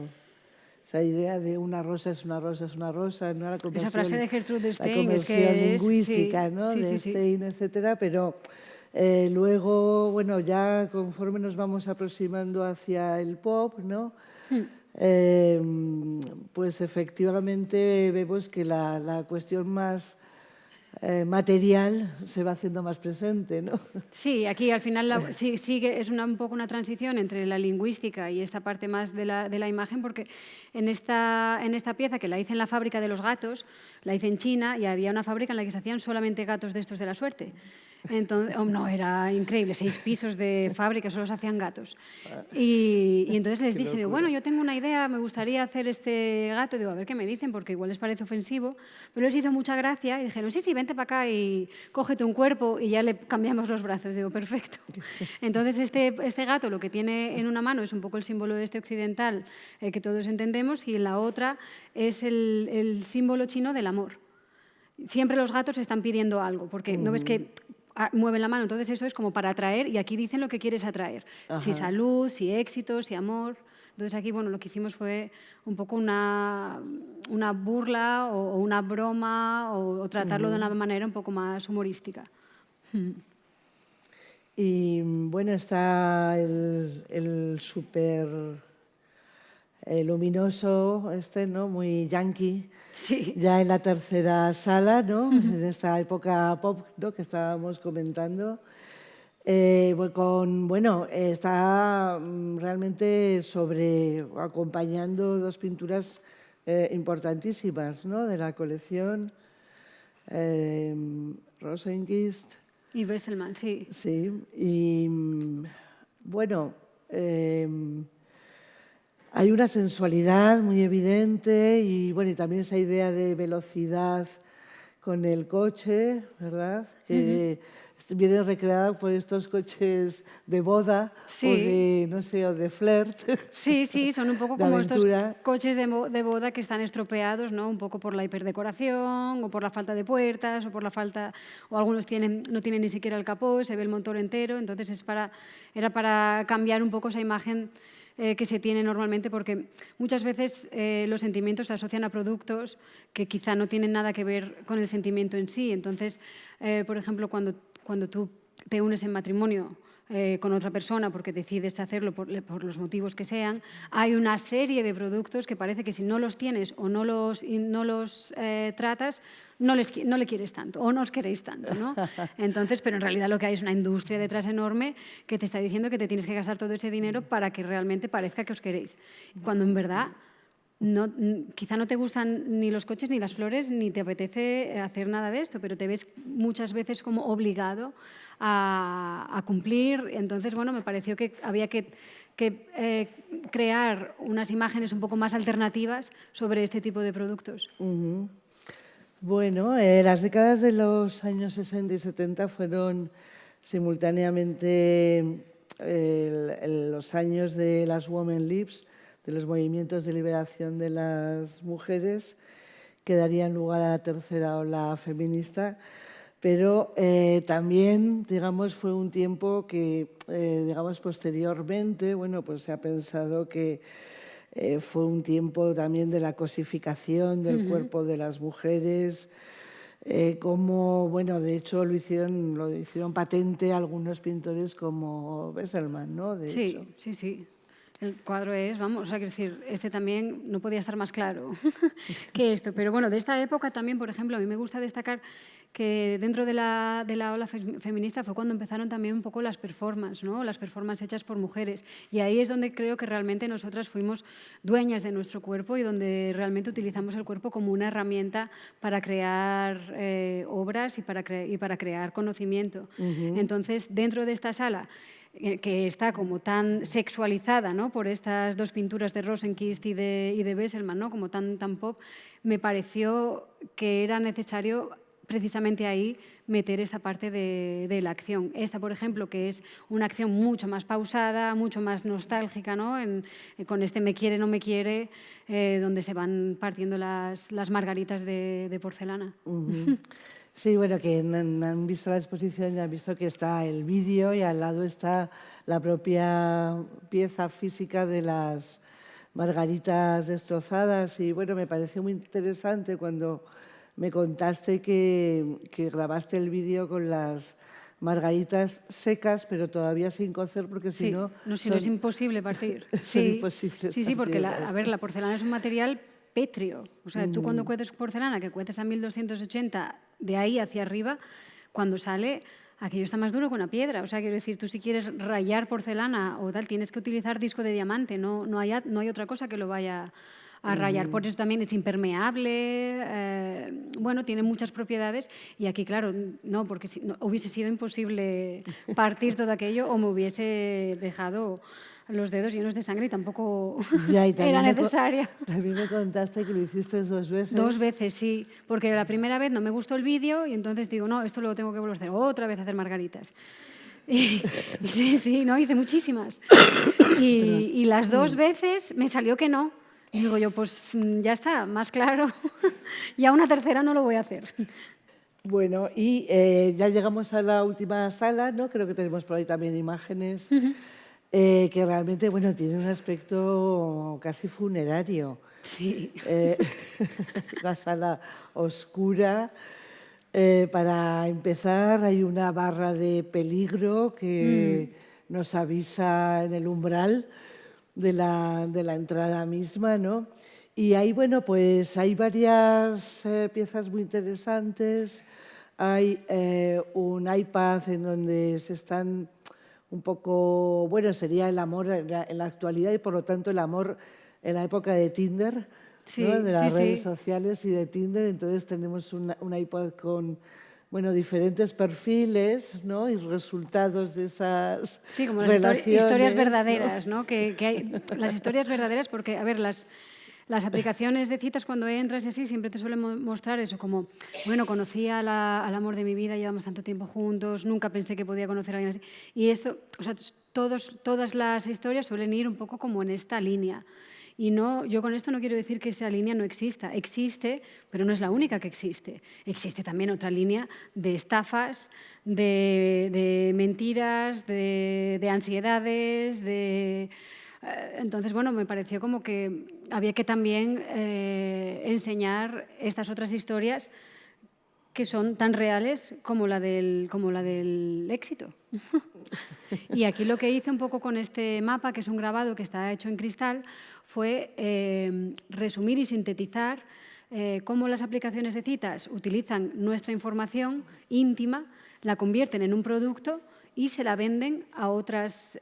idea de una rosa es una rosa es una rosa, ¿no? Esa frase de Gertrude La Stein es conversión que es... lingüística, Sí, ¿no? sí, De sí, sí. Stein, etcétera, pero luego, bueno, ya conforme nos vamos aproximando hacia el pop, ¿no? Eh, pues efectivamente vemos que la cuestión más material se va haciendo más presente, ¿no? Sí, aquí al final sí, sigue, es un poco una transición entre la lingüística y esta parte más de la imagen, porque en esta pieza, que la hice en la fábrica de los gatos, la hice en China y había una fábrica en la que se hacían solamente gatos de estos de la suerte. Entonces, no, era increíble, 6 pisos de fábrica, solo se hacían gatos. Y entonces les Qué dije, digo, locura. bueno, yo tengo una idea, me gustaría hacer este gato, digo, a ver qué me dicen, porque igual les parece ofensivo, pero les hizo mucha gracia y dijeron, sí, sí, vente para acá y cógete un cuerpo y ya le cambiamos los brazos. Digo, perfecto. Entonces, este gato lo que tiene en una mano es un poco el símbolo este occidental que todos entendemos, y en la otra es el símbolo chino del amor. Siempre los gatos están pidiendo algo, porque no ves que mueven la mano, entonces eso es como para atraer, y aquí dicen lo que quieres atraer, si salud, si éxito, si amor. Entonces aquí, bueno, lo que hicimos fue un poco una burla o una broma o tratarlo de una manera un poco más humorística. Y bueno, está el súper luminoso, ¿no? Muy yankee, Sí. ya en la tercera sala, ¿no? En esta época pop, ¿no? Que estábamos comentando. Está realmente acompañando dos pinturas importantísimas, ¿no? De la colección, Rosenquist. Y Besselman, sí. Sí, y bueno, hay una sensualidad muy evidente y bueno, y también esa idea de velocidad con el coche, ¿verdad? Que viene recreada por estos coches de boda Sí. o de, no sé, o de flirt. Sí, sí, son un poco de como estos aventura. coches de boda que están estropeados, ¿no? Un poco por la hiperdecoración o por la falta de puertas o por la falta... O algunos no tienen ni siquiera el capó, se ve el motor entero. Entonces era para cambiar un poco esa imagen que se tiene normalmente, porque muchas veces los sentimientos se asocian a productos que quizá no tienen nada que ver con el sentimiento en sí. Entonces, por ejemplo, cuando tú te unes en matrimonio con otra persona porque decides hacerlo por los motivos que sean, hay una serie de productos que parece que si no los tienes o no los tratas, no le quieres tanto o no os queréis tanto, ¿no? Entonces, pero en realidad lo que hay es una industria detrás enorme que te está diciendo que te tienes que gastar todo ese dinero para que realmente parezca que os queréis. Cuando en verdad quizá no te gustan ni los coches ni las flores, ni te apetece hacer nada de esto, pero te ves muchas veces como obligado a cumplir. Entonces, bueno, me pareció que había que crear unas imágenes un poco más alternativas sobre este tipo de productos. Bueno, las décadas de los años 60 y 70 fueron simultáneamente los años de las Women Lips, de los movimientos de liberación de las mujeres, que darían lugar a la tercera ola feminista, pero también, digamos, fue un tiempo que, digamos, posteriormente, bueno, pues se ha pensado que fue un tiempo también de la cosificación del cuerpo de las mujeres, como, bueno, de hecho lo hicieron patente algunos pintores como Besselman, ¿no? De hecho. Sí, sí. El cuadro es, vamos, o sea, quiero decir, este también no podía estar más claro que esto. Pero bueno, de esta época también, por ejemplo, a mí me gusta destacar que dentro de la ola feminista fue cuando empezaron también un poco las performances, ¿no? Las performances hechas por mujeres. Y ahí es donde creo que realmente nosotras fuimos dueñas de nuestro cuerpo y donde realmente utilizamos el cuerpo como una herramienta para crear obras y para crear conocimiento. Entonces, dentro de esta sala, que está como tan sexualizada, ¿no? Por estas dos pinturas de Rosenquist y de Besselman, ¿no? Como tan pop, me pareció que era necesario precisamente ahí meter esta parte de la acción. Esta, por ejemplo, que es una acción mucho más pausada, mucho más nostálgica, ¿no? Con este me quiere, no me quiere, donde se van partiendo las margaritas de porcelana. Sí, bueno, que han visto la exposición y han visto que está el vídeo y al lado está la propia pieza física de las margaritas destrozadas. Y bueno, me pareció muy interesante cuando me contaste que grabaste el vídeo con las margaritas secas, pero todavía sin cocer, porque si Sí, no... si no es imposible partir. Son imposibles Sí, porque partir. a ver, la porcelana es un material pétreo. O sea, tú cuando cueces porcelana, que cueces a 1280, de ahí hacia arriba, cuando sale, aquello está más duro que una piedra. O sea, quiero decir, tú si quieres rayar porcelana o tal, tienes que utilizar disco de diamante, no hay otra cosa que lo vaya a rayar. Por eso también es impermeable, bueno, tiene muchas propiedades y aquí, claro, no, porque si, no, hubiese sido imposible partir todo aquello o me hubiese dejado los dedos llenos de sangre y tampoco era necesaria. También me contaste que lo hiciste 2 veces. 2 veces, sí, porque la primera vez no me gustó el vídeo y entonces digo, no, esto lo tengo que volver a hacer, otra vez a hacer margaritas. Y sí, no, hice muchísimas. Y las 2 veces me salió que no. Y digo yo, pues ya está, más claro, ya una tercera no lo voy a hacer. Bueno, y ya llegamos a la última sala, ¿no? Creo que tenemos por ahí también imágenes que realmente, bueno, tienen un aspecto casi funerario. Sí. La sala oscura. Para empezar, hay una barra de peligro que nos avisa en el umbral de la entrada misma, ¿no? Y ahí, bueno, pues hay varias piezas muy interesantes. Hay un iPad en donde se están un poco, bueno, sería el amor en la actualidad y por lo tanto el amor en la época de Tinder, Sí, ¿no? De las sí, redes sí. sociales y de Tinder. Entonces tenemos un iPad con, bueno, diferentes perfiles, ¿no? Y resultados de esas Sí, como las relaciones, historias ¿no? verdaderas, ¿no? Que hay, las historias verdaderas, porque, a ver, las aplicaciones de citas cuando entras y así siempre te suelen mostrar eso, como, bueno, conocí al amor de mi vida, llevamos tanto tiempo juntos, nunca pensé que podía conocer a alguien así. Y esto, o sea, todas las historias suelen ir un poco como en esta línea. Y no, yo con esto no quiero decir que esa línea no exista. Existe, pero no es la única que existe. Existe también otra línea de estafas, de mentiras, de ansiedades, entonces, bueno, me pareció como que había que también enseñar estas otras historias que son tan reales como la del éxito. Y aquí lo que hice un poco con este mapa, que es un grabado que está hecho en cristal, fue resumir y sintetizar cómo las aplicaciones de citas utilizan nuestra información íntima, la convierten en un producto y se la venden a otras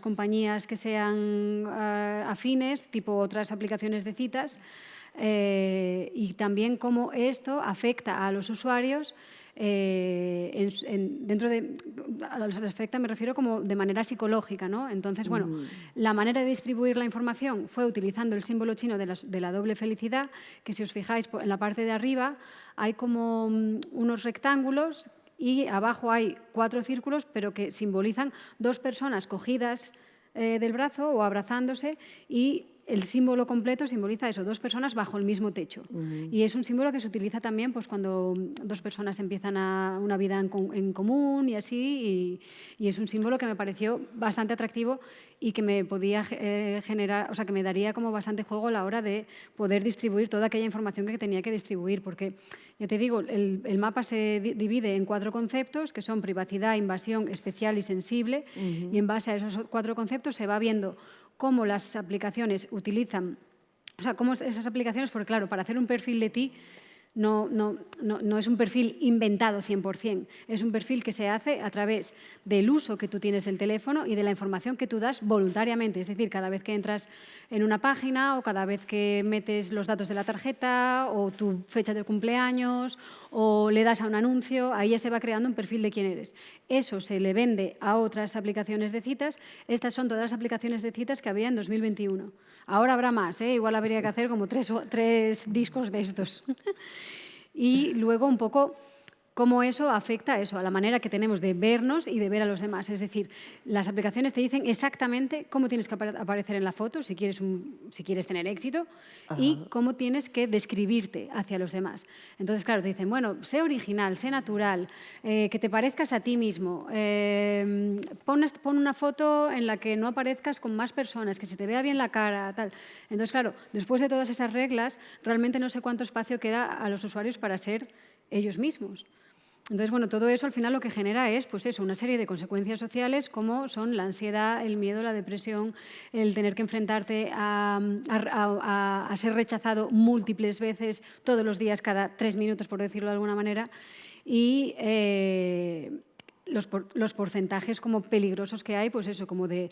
compañías que sean afines, tipo otras aplicaciones de citas, y también cómo esto afecta a los usuarios dentro de... A los afecta me refiero como de manera psicológica, ¿no? Entonces, bueno, la manera de distribuir la información fue utilizando el símbolo chino de la doble felicidad, que si os fijáis en la parte de arriba hay como unos rectángulos y abajo hay 4 círculos, pero que simbolizan 2 personas cogidas del brazo o abrazándose y el símbolo completo simboliza eso, 2 personas bajo el mismo techo. Y es un símbolo que se utiliza también pues, cuando 2 personas empiezan una vida en común y así, y es un símbolo que me pareció bastante atractivo y que me podía generar, o sea, que me daría como bastante juego a la hora de poder distribuir toda aquella información que tenía que distribuir, porque, ya te digo, el mapa se divide en 4 conceptos, que son privacidad, invasión, especial y sensible, y en base a esos 4 conceptos se va viendo cómo las aplicaciones utilizan, o sea, cómo esas aplicaciones, porque claro, para hacer un perfil de ti no es un perfil inventado 100%, es un perfil que se hace a través del uso que tú tienes del teléfono y de la información que tú das voluntariamente, es decir, cada vez que entras en una página o cada vez que metes los datos de la tarjeta o tu fecha de cumpleaños o le das a un anuncio, ahí ya se va creando un perfil de quién eres. Eso se le vende a otras aplicaciones de citas. Estas son todas las aplicaciones de citas que había en 2021. Ahora habrá más, igual habría que hacer como tres discos de estos. y luego un poco cómo eso afecta a la manera que tenemos de vernos y de ver a los demás. Es decir, las aplicaciones te dicen exactamente cómo tienes que aparecer en la foto si quieres tener éxito y cómo tienes que describirte hacia los demás. Entonces, claro, te dicen, bueno, sé original, sé natural, que te parezcas a ti mismo, pon una foto en la que no aparezcas con más personas, que se te vea bien la cara, tal. Entonces, claro, después de todas esas reglas, realmente no sé cuánto espacio queda a los usuarios para ser ellos mismos. Entonces, bueno, todo eso al final lo que genera es, pues eso, una serie de consecuencias sociales como son la ansiedad, el miedo, la depresión, el tener que enfrentarte a ser rechazado múltiples veces, todos los días, cada 3 minutos, por decirlo de alguna manera, y los porcentajes como peligrosos que hay, pues eso, como de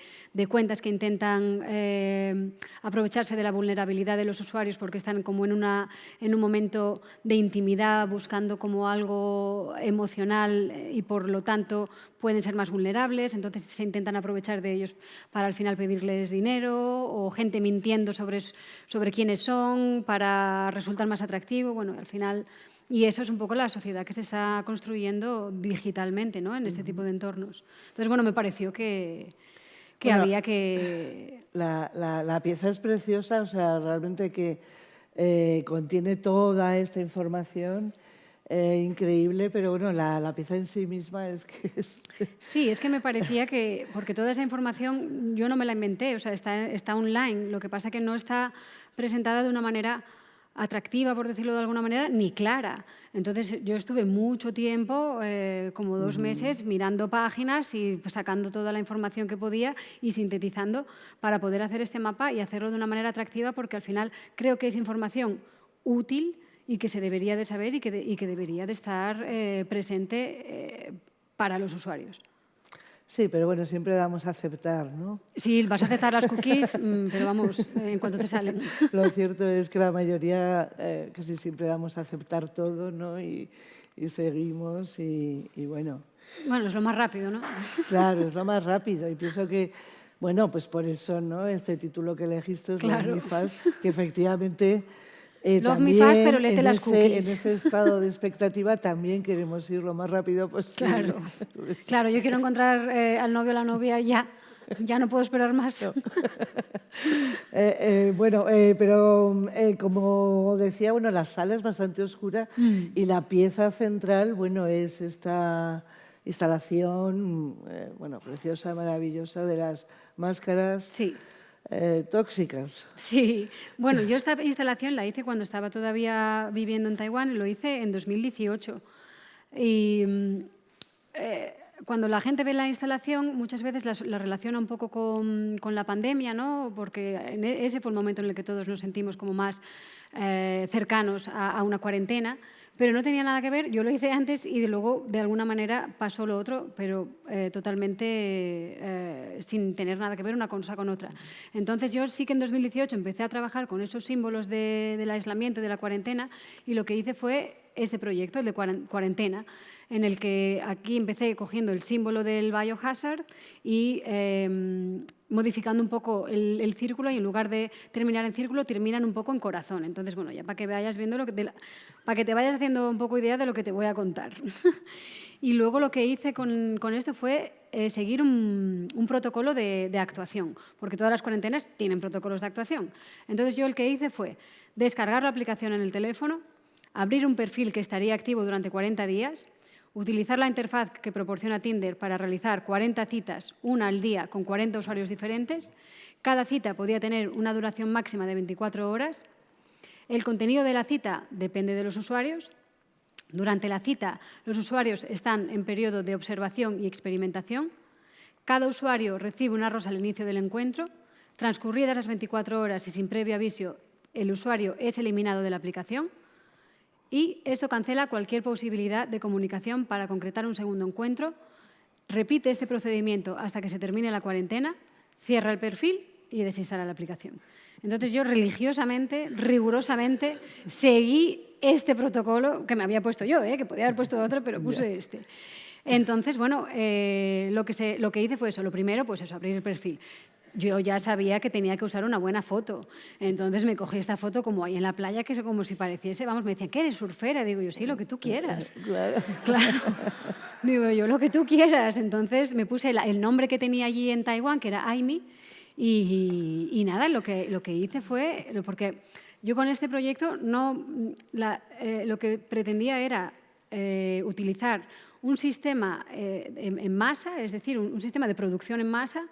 cuentas que intentan aprovecharse de la vulnerabilidad de los usuarios porque están como en un momento de intimidad, buscando como algo emocional y por lo tanto pueden ser más vulnerables, entonces se intentan aprovechar de ellos para al final pedirles dinero, o gente mintiendo sobre quiénes son para resultar más atractivo. Bueno, al final... Y eso es un poco la sociedad que se está construyendo digitalmente, ¿no?, en este tipo de entornos. Entonces, bueno, me pareció que había que... La pieza es preciosa, o sea, realmente que contiene toda esta información increíble, pero bueno, la pieza en sí misma es que es... Sí, es que me parecía que... Porque toda esa información yo no me la inventé, o sea, está online. Lo que pasa es que no está presentada de una manera atractiva, por decirlo de alguna manera, ni clara. Entonces, yo estuve mucho tiempo, como 2 meses, mirando páginas y sacando toda la información que podía y sintetizando para poder hacer este mapa y hacerlo de una manera atractiva, porque al final creo que es información útil y que se debería de saber y que debería de estar presente para los usuarios. Sí, pero bueno, siempre vamos a aceptar, ¿no? Sí, vas a aceptar las cookies, pero vamos, en cuanto te salen. Lo cierto es que la mayoría casi siempre damos a aceptar todo, ¿no? Y seguimos y bueno. Bueno, es lo más rápido, ¿no? Claro, es lo más rápido y pienso que, bueno, pues por eso, ¿no? Este título que elegiste es Claro. Love Me Fast, que efectivamente Love me también fast, pero léete las cookies. en ese estado de expectativa también queremos ir lo más rápido posible. Claro, claro, yo quiero encontrar al novio o la novia ya no puedo esperar más. No. Bueno, pero como decía, bueno, la sala es bastante oscura y la pieza central, bueno, es esta instalación, bueno, preciosa, maravillosa de las máscaras. Sí. Tóxicas. Sí, bueno, yo esta instalación la hice cuando estaba todavía viviendo en Taiwán y lo hice en 2018. Y cuando la gente ve la instalación, muchas veces la relaciona un poco con la pandemia, ¿no? Porque ese fue el momento en el que todos nos sentimos como más cercanos a una cuarentena. Pero no tenía nada que ver, yo lo hice antes y luego de alguna manera pasó lo otro, pero totalmente sin tener nada que ver una cosa con otra. Entonces yo sí que en 2018 empecé a trabajar con esos símbolos del aislamiento, de la cuarentena, y lo que hice fue este proyecto, el de cuarentena, en el que aquí empecé cogiendo el símbolo del biohazard y modificando un poco el círculo, y en lugar de terminar en círculo, terminan un poco en corazón. Entonces, bueno, ya para que vayas viendo para que te vayas haciendo un poco idea de lo que te voy a contar. Y luego lo que hice con esto fue seguir un protocolo de actuación, porque todas las cuarentenas tienen protocolos de actuación. Entonces yo el que hice fue descargar la aplicación en el teléfono, abrir un perfil que estaría activo durante 40 días, utilizar la interfaz que proporciona Tinder para realizar 40 citas, una al día, con 40 usuarios diferentes. Cada cita podía tener una duración máxima de 24 horas. El contenido de la cita depende de los usuarios. Durante la cita, los usuarios están en periodo de observación y experimentación. Cada usuario recibe una rosa al inicio del encuentro. Transcurridas las 24 horas y sin previo aviso, el usuario es eliminado de la aplicación. Y esto cancela cualquier posibilidad de comunicación para concretar un segundo encuentro. Repite este procedimiento hasta que se termine la cuarentena, cierra el perfil y desinstala la aplicación. Entonces yo religiosamente, rigurosamente, seguí este protocolo que me había puesto yo, que podía haber puesto otro, pero puse este. Entonces, bueno, lo que hice fue eso. Lo primero, pues eso, abrir el perfil. yo ya sabía que tenía que usar una buena foto. Entonces me cogí esta foto como ahí en la playa, que es como si pareciese, vamos, me decían, ¿qué eres, surfera? Digo yo, sí, lo que tú quieras. Claro. Claro. Digo yo, lo que tú quieras. Entonces me puse el nombre que tenía allí en Taiwán, que era Aimi, y nada, lo que hice fue, porque yo con este proyecto lo que pretendía era utilizar un sistema en masa, es decir, un sistema de producción en masa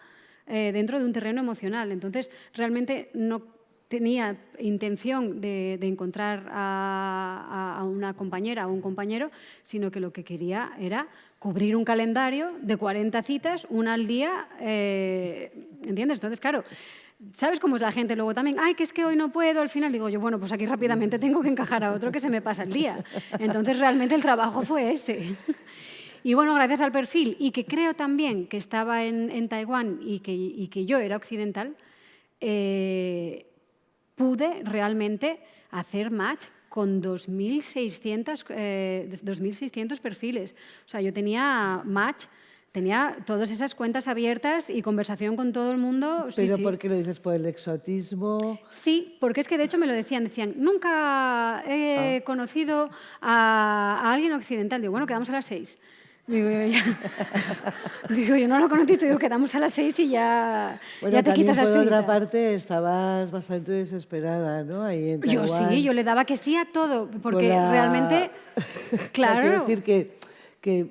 dentro de un terreno emocional. Entonces, realmente no tenía intención de encontrar a una compañera o un compañero, sino que lo que quería era cubrir un calendario de 40 citas, una al día, ¿entiendes? Entonces, claro, ¿sabes cómo es la gente luego también? Ay, que es que hoy no puedo, al final digo yo, bueno, pues aquí rápidamente tengo que encajar a otro que se me pasa el día. Entonces, realmente el trabajo fue ese. Y bueno, gracias al perfil, y que creo también que estaba en Taiwán y que yo era occidental, pude realmente hacer match con 2.600 perfiles. O sea, yo tenía match, tenía todas esas cuentas abiertas y conversación con todo el mundo. ¿Pero sí. por qué lo dices? ¿Por el exotismo? Sí, porque es que de hecho me lo decían, nunca he conocido a alguien occidental. Digo, bueno, quedamos a las 6. Digo yo, no lo conociste, digo, quedamos a las 6 y ya te quitas la por espinita. otra parte, estabas bastante desesperada, ¿no? Ahí en Yo Taiwán. sí, yo le daba que sí a todo, porque realmente, claro. Quiero decir que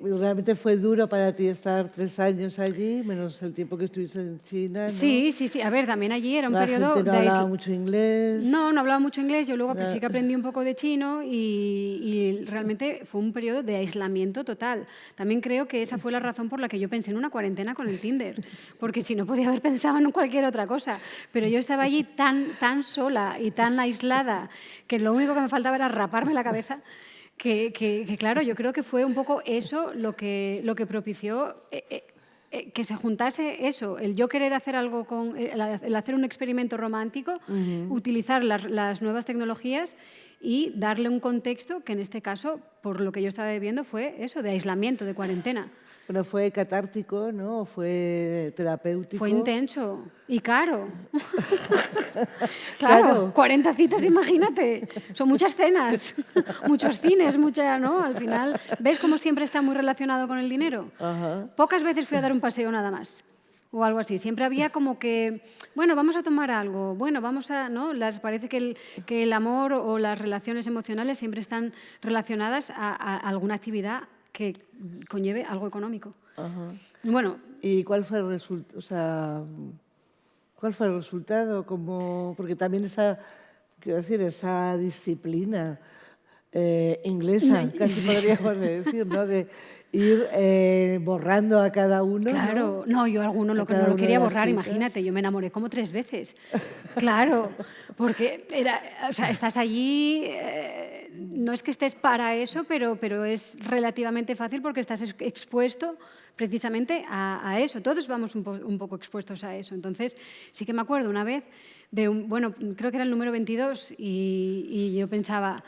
realmente fue duro para ti estar 3 años allí, menos el tiempo que estuviste en China, ¿no? Sí. A ver, también allí era un La periodo gente no hablaba mucho inglés. No hablaba mucho inglés. Yo luego sí que aprendí un poco de chino y realmente fue un periodo de aislamiento total. También creo que esa fue la razón por la que yo pensé en una cuarentena con el Tinder, porque si no podía haber pensado en cualquier otra cosa. Pero yo estaba allí tan sola y tan aislada que lo único que me faltaba era raparme la cabeza. Que claro, yo creo que fue un poco eso lo que propició que se juntase eso, el yo querer hacer algo el hacer un experimento romántico, utilizar las nuevas tecnologías y darle un contexto que en este caso, por lo que yo estaba viviendo, fue eso, de aislamiento, de cuarentena. Bueno, fue catártico, ¿no? Fue terapéutico. Fue intenso y caro. Claro, 40 citas, imagínate. Son muchas cenas, muchos cines, ¿no? Al final, ¿ves cómo siempre está muy relacionado con el dinero? Ajá. Pocas veces fui a dar un paseo nada más. O algo así. Siempre había como que, bueno, vamos a tomar algo, bueno, vamos a, ¿no? Parece que el amor o las relaciones emocionales siempre están relacionadas a alguna actividad que conlleve algo económico. Ajá. Bueno. ¿Y cuál fue el resultado? O sea, ¿cuál fue el resultado? Porque también esa disciplina inglesa, casi podríamos decir, ¿no? De ir borrando a cada uno. Claro, no, yo alguno no lo quería borrar, imagínate, yo me enamoré como 3 veces. Claro, porque estás allí, no es que estés para eso, pero es relativamente fácil porque estás expuesto precisamente a eso. Todos vamos un poco expuestos a eso. Entonces, sí que me acuerdo una vez bueno, creo que era el número 22 y yo pensaba,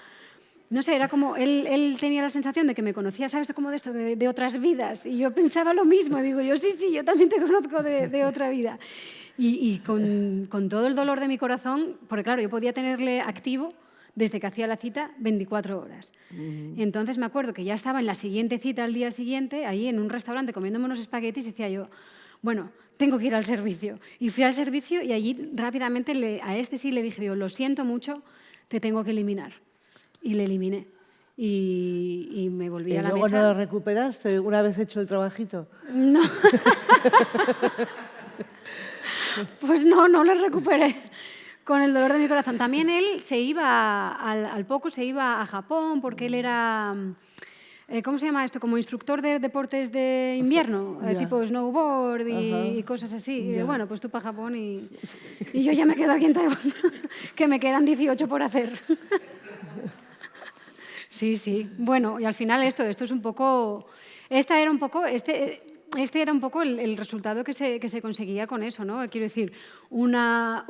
no sé, era como, él tenía la sensación de que me conocía, ¿sabes? Como de esto, de otras vidas. Y yo pensaba lo mismo, digo yo, sí, yo también te conozco de otra vida. Y con todo el dolor de mi corazón, porque claro, yo podía tenerle activo desde que hacía la cita 24 horas. Y entonces me acuerdo que ya estaba en la siguiente cita al día siguiente, ahí en un restaurante comiéndome unos espaguetis, y decía yo, bueno, tengo que ir al servicio. Y fui al servicio y allí rápidamente a este sí le dije, digo, lo siento mucho, te tengo que eliminar. Y le eliminé. Y me volví a la mesa. ¿Y luego no lo recuperaste una vez hecho el trabajito? No. Pues no lo recuperé. Con el dolor de mi corazón. También él se iba, al poco se iba a Japón porque él era, ¿cómo se llama esto? Como instructor de deportes de invierno, tipo snowboard y cosas así. Y bueno, pues tú para Japón y yo ya me quedo aquí en Taiwán, que me quedan 18 por hacer. Sí. Bueno, y al final esto es un poco... Este era un poco el resultado que se conseguía con eso, ¿no? Quiero decir, una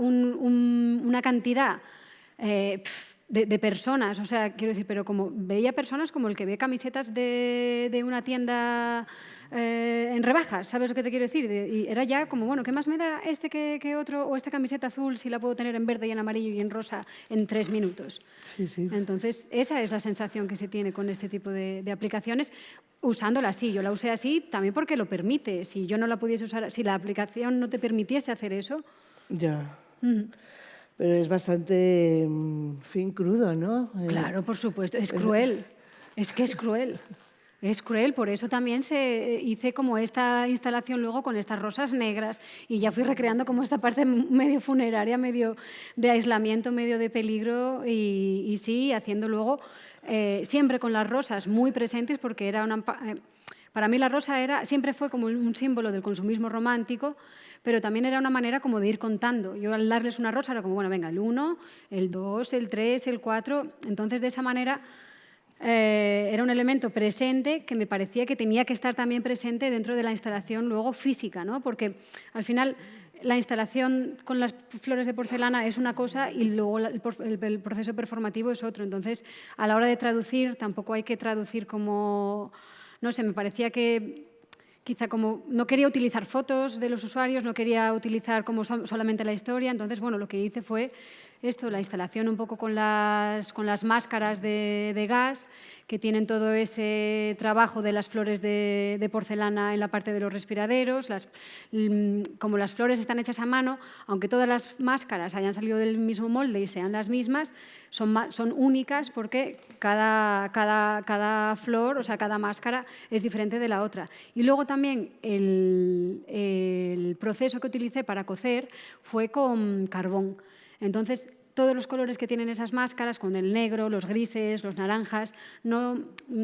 cantidad de personas, o sea, quiero decir, pero como veía personas como el que ve camisetas de una tienda en rebajas, ¿sabes lo que te quiero decir? Y era ya como, bueno, ¿qué más me da este que otro, o esta camiseta azul si la puedo tener en verde y en amarillo y en rosa en 3 minutos? Sí, sí. Entonces, esa es la sensación que se tiene con este tipo de aplicaciones, usándola así. Yo la usé así también porque lo permite. Si yo no la pudiese usar, si la aplicación no te permitiese hacer eso... Ya. Pero es bastante, en fin, crudo, ¿no? Claro, por supuesto, es cruel, es que es cruel. Es cruel, por eso también hice como esta instalación luego con estas rosas negras y ya fui recreando como esta parte medio funeraria, medio de aislamiento, medio de peligro y sí, haciendo luego siempre con las rosas muy presentes porque era para mí la rosa siempre fue como un símbolo del consumismo romántico, pero también era una manera como de ir contando. Yo al darles una rosa era como, bueno, venga, el 1, el 2, el 3, el 4, entonces de esa manera... era un elemento presente que me parecía que tenía que estar también presente dentro de la instalación luego física, ¿no? Porque al final la instalación con las flores de porcelana es una cosa y luego el proceso performativo es otro. Entonces, a la hora de traducir, tampoco hay que traducir como... No sé, me parecía que quizá como no quería utilizar fotos de los usuarios, no quería utilizar como solamente la historia. Entonces, bueno, lo que hice fue esto, la instalación un poco con las máscaras de gas, que tienen todo ese trabajo de las flores de porcelana en la parte de los respiraderos. Como las flores están hechas a mano, aunque todas las máscaras hayan salido del mismo molde y sean las mismas, son únicas porque cada flor, o sea, cada máscara es diferente de la otra. Y luego también el proceso que utilicé para cocer fue con carbón. Entonces, todos los colores que tienen esas máscaras, con el negro, los grises, los naranjas, no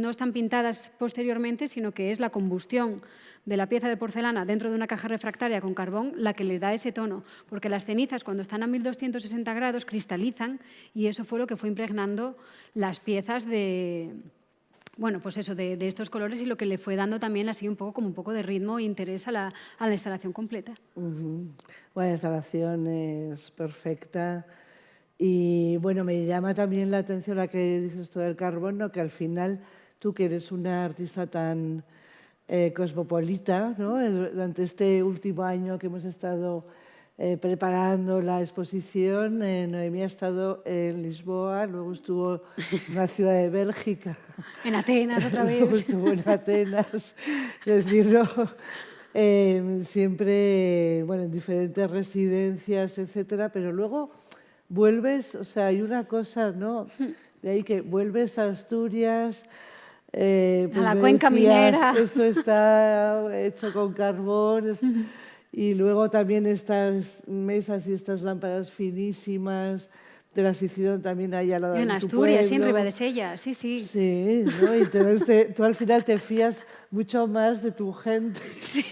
están pintadas posteriormente, sino que es la combustión de la pieza de porcelana dentro de una caja refractaria con carbón la que le da ese tono, porque las cenizas cuando están a 1260 grados cristalizan y eso fue lo que fue impregnando las piezas de... Bueno, pues eso, de estos colores y lo que le fue dando también así un poco de ritmo e interés a la instalación completa. Bueno, la instalación es perfecta y bueno, me llama también la atención la que dices tú del carbón, ¿no? Que al final tú que eres una artista tan cosmopolita, ¿no? Durante este último año que hemos estado preparando la exposición, Noemí ha estado en Lisboa, luego estuvo en una ciudad de Bélgica. En Atenas otra vez. Luego estuvo en Atenas, es decir, ¿no? Siempre, bueno, en diferentes residencias, etcétera, pero luego vuelves, o sea, hay una cosa, ¿no? De ahí que vuelves a Asturias, pues a la me cuenca decías, minera. esto está hecho con carbón, y luego también estas mesas y estas lámparas finísimas, te las hicieron también ahí al lado de En tu Asturias, sí, en pueblo. Ribadesella, sí, sí. Sí, ¿no? Y entonces tú al final te fías mucho más de tu gente. Sí,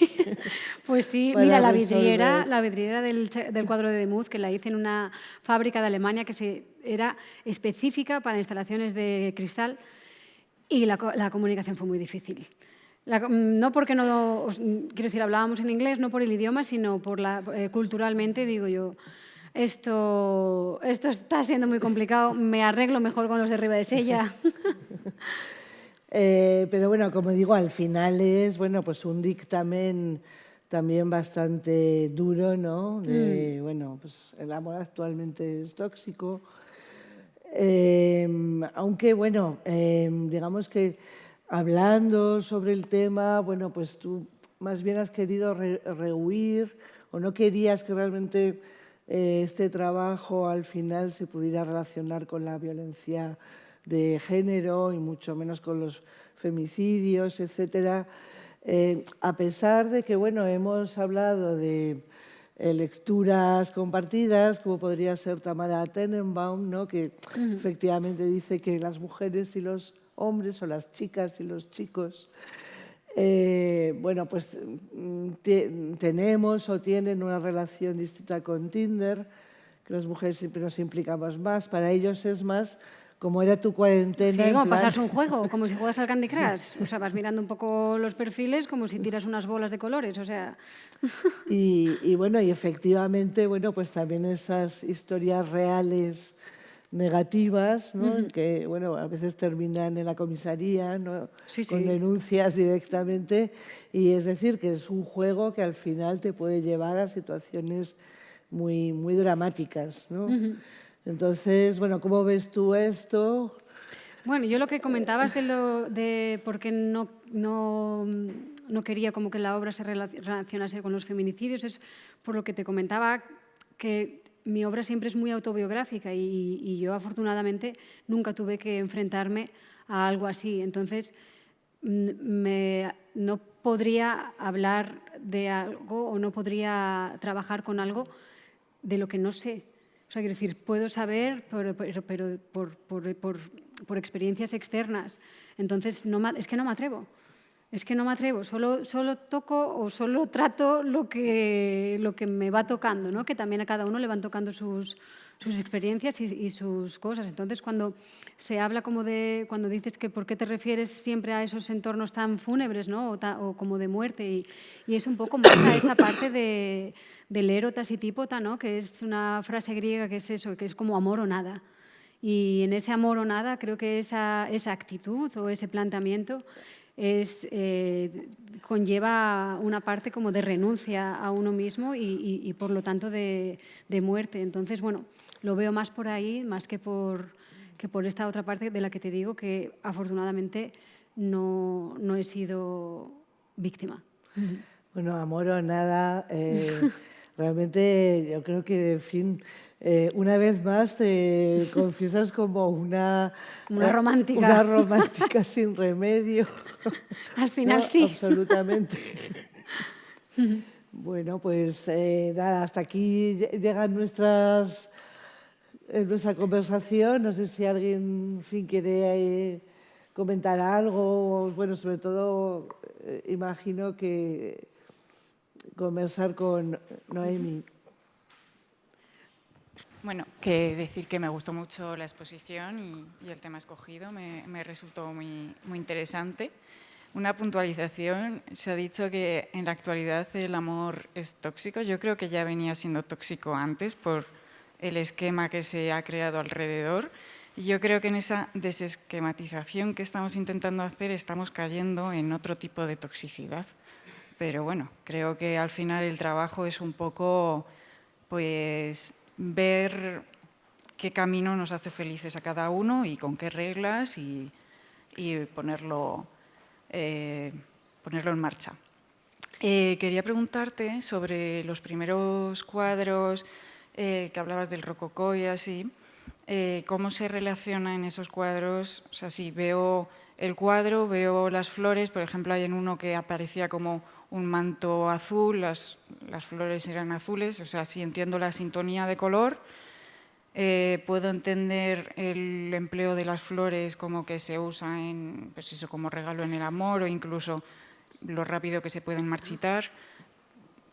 pues sí, Para mira, resolver. la vidriera del cuadro de Demuth, que la hice en una fábrica de Alemania que era específica para instalaciones de cristal y la comunicación fue muy difícil. No porque no, quiero decir, hablábamos en inglés, no por el idioma, sino culturalmente, digo yo, esto está siendo muy complicado, me arreglo mejor con los de Ribadesella. Pero bueno, como digo, al final es bueno, pues un dictamen también bastante duro, ¿no? Bueno, pues el amor actualmente es tóxico. Aunque, bueno, digamos que hablando sobre el tema, bueno, pues tú más bien has querido rehuir o no querías que realmente este trabajo al final se pudiera relacionar con la violencia de género y mucho menos con los femicidios, etcétera. A pesar de que, bueno, hemos hablado de lecturas compartidas, como podría ser Tamara Tenenbaum, ¿no? Que efectivamente dice que las mujeres y los hombres, o las chicas y los chicos, bueno, pues tenemos o tienen una relación distinta con Tinder, que las mujeres siempre nos implicamos más, para ellos es más como era tu cuarentena. Sí, como pasarse un juego, como si juegas al Candy Crush. O sea, vas mirando un poco los perfiles como si tiras unas bolas de colores, o sea... Y bueno, y efectivamente, bueno, pues también esas historias reales negativas, ¿no? Que bueno, a veces terminan en la comisaría, ¿no? Sí, Con sí. denuncias directamente, y es decir, que es un juego que al final te puede llevar a situaciones muy, muy dramáticas, ¿no? Entonces, bueno, ¿cómo ves tú esto? Bueno, yo lo que comentabas de por qué no quería como que la obra se relacionase con los feminicidios es por lo que te comentaba, que mi obra siempre es muy autobiográfica y yo afortunadamente nunca tuve que enfrentarme a algo así. Entonces, no podría hablar de algo o no podría trabajar con algo de lo que no sé. O sea, quiero decir, puedo saber, pero por experiencias externas. Entonces, es que no me atrevo. Es que no me atrevo. Solo toco o solo trato lo que me va tocando, ¿no? Que también a cada uno le van tocando sus experiencias y sus cosas. Entonces, cuando se habla cuando dices que por qué te refieres siempre a esos entornos tan fúnebres, ¿no? O como de muerte, y es un poco más a esa parte del érotas y típota, ¿no? Que es una frase griega que es eso, que es como amor o nada. Y en ese amor o nada creo que esa actitud o ese planteamiento conlleva una parte como de renuncia a uno mismo y por lo tanto de muerte. Entonces, bueno, lo veo más por ahí, más que por esta otra parte de la que te digo que afortunadamente no he sido víctima. Bueno, amor o nada, realmente yo creo que, en fin, una vez más te confiesas como Una una romántica. romántica sin remedio, Al final ¿no? sí. Absolutamente. Bueno, pues nada, hasta aquí llegan nuestra conversación. No sé si alguien, en fin, quiere comentar algo. Bueno, sobre todo, imagino que conversar con Noemi. Bueno, que decir que me gustó mucho la exposición y el tema escogido me resultó muy interesante. Una puntualización, se ha dicho que en la actualidad el amor es tóxico. Yo creo que ya venía siendo tóxico antes por el esquema que se ha creado alrededor. Y yo creo que en esa desesquematización que estamos intentando hacer estamos cayendo en otro tipo de toxicidad. Pero bueno, creo que al final el trabajo es un poco, pues, ver qué camino nos hace felices a cada uno y con qué reglas y ponerlo en marcha. Quería preguntarte sobre los primeros cuadros que hablabas del rococó y así, ¿cómo se relaciona en esos cuadros? O sea, si veo el cuadro, veo las flores, por ejemplo, hay en uno que aparecía como un manto azul, las flores eran azules, o sea, si entiendo la sintonía de color, puedo entender el empleo de las flores como que se usa pues eso, como regalo en el amor o incluso lo rápido que se pueden marchitar,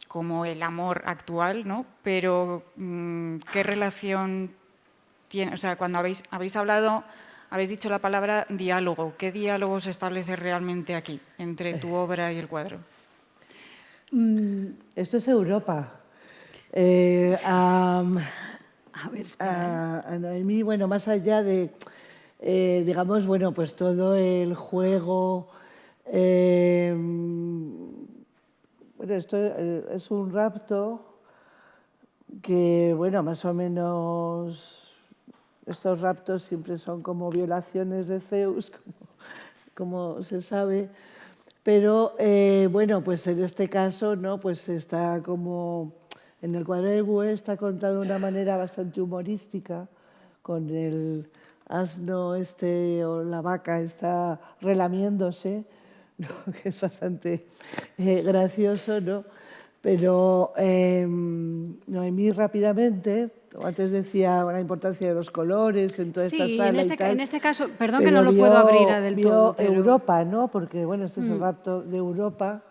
como el amor actual, ¿no? Pero, ¿qué relación tiene? O sea, cuando habéis hablado, habéis dicho la palabra diálogo. ¿Qué diálogo se establece realmente aquí, entre tu obra y el cuadro? Esto es Europa. A ver, espera. A Noemí, bueno, más allá de, digamos, bueno, pues todo el juego. Bueno, esto es un rapto que, bueno, más o menos estos raptos siempre son como violaciones de Zeus, como se sabe. Pero, bueno, pues en este caso, ¿no? Pues está como, en el cuadro de Bue está contado de una manera bastante humorística, con el asno o la vaca está relamiéndose, ¿no? Que es bastante gracioso, ¿no? Pero Noemí rápidamente, antes decía la importancia de los colores en toda esta Sí, en sala y tal. en este caso, perdón que no Pero lo puedo abrir del todo, vio pero Europa, ¿no? Porque, bueno, este es el rapto de Europa.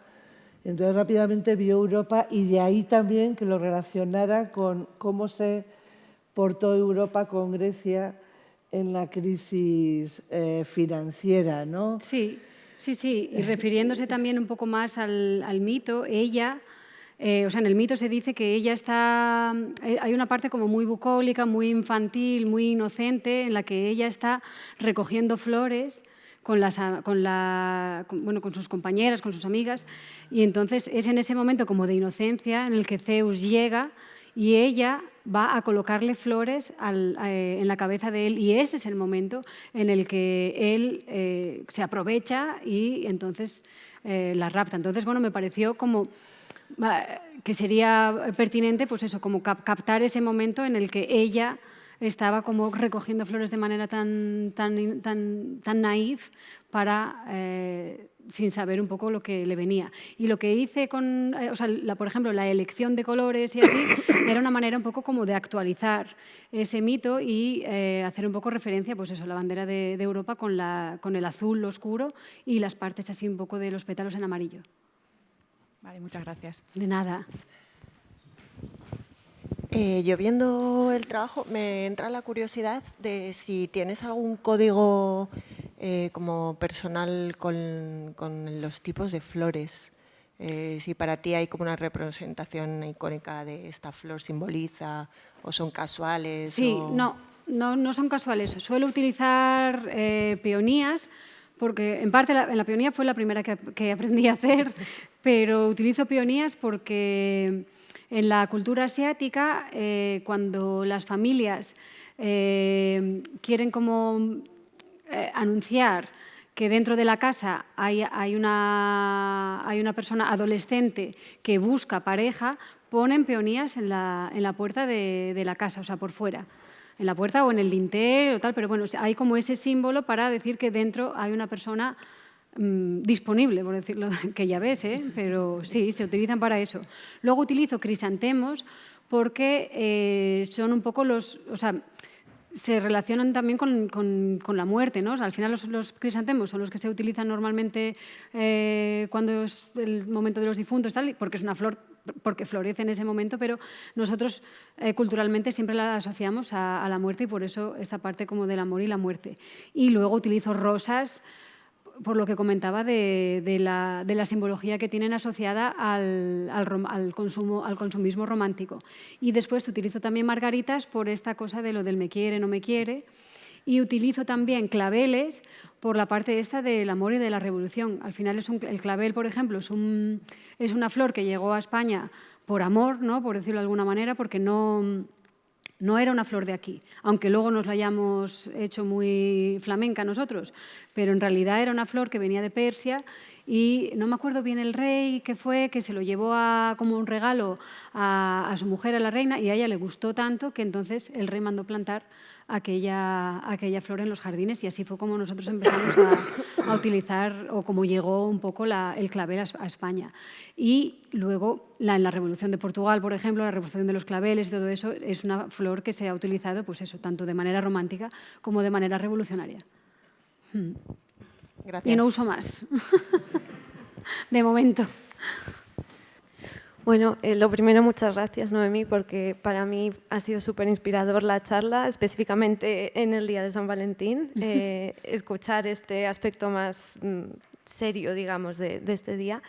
Entonces, rápidamente vio Europa y de ahí también que lo relacionara con cómo se portó Europa con Grecia en la crisis financiera, ¿no? sí, sí, sí. Y refiriéndose también un poco más al mito, ella o sea, en el mito se dice que ella está, hay una parte como muy bucólica, muy infantil, muy inocente, en la que ella está recogiendo flores con sus compañeras, con sus amigas, y entonces es en ese momento como de inocencia en el que Zeus llega y ella va a colocarle flores en la cabeza de él, y ese es el momento en el que él se aprovecha y entonces la rapta. Entonces, bueno, me pareció como que sería pertinente, pues eso, como captar ese momento en el que ella estaba como recogiendo flores de manera tan naif para, sin saber un poco lo que le venía. Y lo que hice con, por ejemplo, la elección de colores y así, era una manera un poco como de actualizar ese mito y hacer un poco referencia, pues eso, la bandera de Europa con el azul oscuro y las partes así un poco de los pétalos en amarillo. Vale, muchas gracias. De nada. Yo viendo el trabajo me entra la curiosidad de si tienes algún código como personal con los tipos de flores. Si para ti hay como una representación icónica de esta flor simboliza o son casuales. Sí, no son casuales. Suelo utilizar peonías porque en parte la peonía fue la primera que aprendí a hacer, pero utilizo peonías porque en la cultura asiática, cuando las familias quieren como anunciar que dentro de la casa hay una persona adolescente que busca pareja, ponen peonías en la puerta de la casa, o sea, por fuera. En la puerta o en el dintel o tal, pero bueno, hay como ese símbolo para decir que dentro hay una persona disponible, por decirlo, que ya ves, pero sí, se utilizan para eso. Luego utilizo crisantemos porque son un poco se relacionan también con la muerte, ¿no? O sea, al final los crisantemos son los que se utilizan normalmente cuando es el momento de los difuntos, tal, porque es una flor, porque florece en ese momento, pero nosotros culturalmente siempre la asociamos a la muerte y por eso esta parte como del amor y la muerte. Y luego utilizo rosas, por lo que comentaba de la simbología que tienen asociada al consumismo romántico. Y después utilizo también margaritas por esta cosa de lo del me quiere, no me quiere. Y utilizo también claveles por la parte esta del amor y de la revolución. Al final el clavel, por ejemplo, es una flor que llegó a España por amor, ¿no? Por decirlo de alguna manera, porque no era una flor de aquí, aunque luego nos la hayamos hecho muy flamenca nosotros, pero en realidad era una flor que venía de Persia y no me acuerdo bien el rey que fue, que se lo llevó como un regalo a su mujer, a la reina, y a ella le gustó tanto que entonces el rey mandó plantar aquella flor en los jardines y así fue como nosotros empezamos a utilizar o como llegó un poco el clavel a España. Y luego en la Revolución de Portugal, por ejemplo, la Revolución de los claveles y todo eso es una flor que se ha utilizado pues eso, tanto de manera romántica como de manera revolucionaria. Gracias. Y no uso más, de momento. Bueno, lo primero, muchas gracias, Noemí, porque para mí ha sido súper inspirador la charla, específicamente en el Día de San Valentín, escuchar este aspecto más serio, digamos, de este día.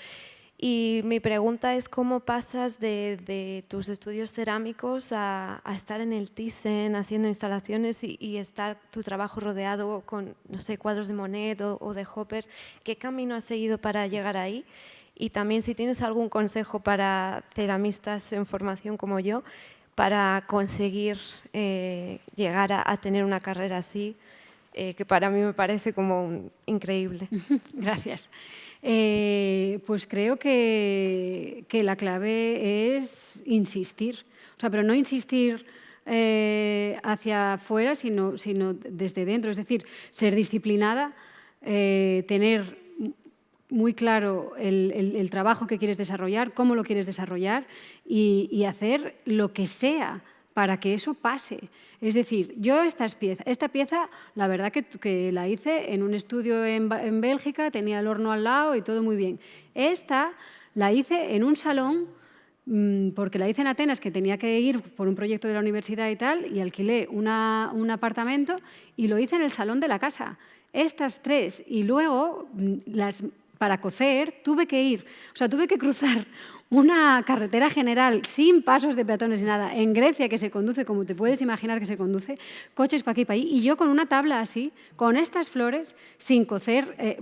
Y mi pregunta es cómo pasas de tus estudios cerámicos a estar en el Thyssen haciendo instalaciones y estar tu trabajo rodeado con, no sé, cuadros de Monet o de Hopper. ¿Qué camino has seguido para llegar ahí? Y también si tienes algún consejo para ceramistas en formación como yo, para conseguir llegar a tener una carrera así, que para mí me parece como increíble. Gracias. Pues creo que la clave es insistir. O sea, pero no insistir hacia afuera, sino desde dentro. Es decir, ser disciplinada, tener muy claro el trabajo que quieres desarrollar, cómo lo quieres desarrollar y hacer lo que sea para que eso pase. Es decir, yo esta pieza, la verdad que la hice en un estudio en Bélgica, tenía el horno al lado y todo muy bien. Esta la hice en un salón, porque la hice en Atenas, que tenía que ir por un proyecto de la universidad y tal, y alquilé un apartamento y lo hice en el salón de la casa. Estas tres, y luego para cocer tuve que cruzar una carretera general sin pasos de peatones ni nada, en Grecia, que se conduce como te puedes imaginar que se conduce, coches para aquí y para allí, y yo con una tabla así, con estas flores, sin cocer,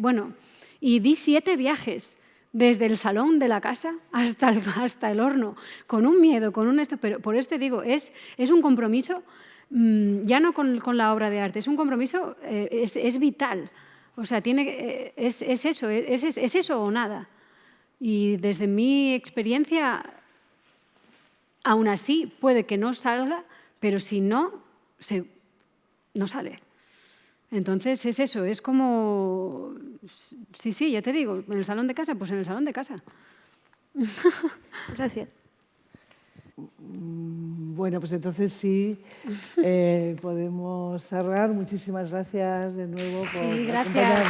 y di 7 viajes, desde el salón de la casa hasta el horno, con un miedo, con un esto, pero por eso te digo, es un compromiso, ya no con la obra de arte, es un compromiso, es vital, o sea, es eso o nada. Y desde mi experiencia, aún así puede que no salga, pero si no, no sale. Entonces es eso, es como, sí, ya te digo, en el salón de casa, pues en el salón de casa. Gracias. Bueno, pues entonces sí, podemos cerrar. Muchísimas gracias de nuevo por Sí, gracias.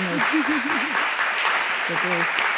acompañarnos.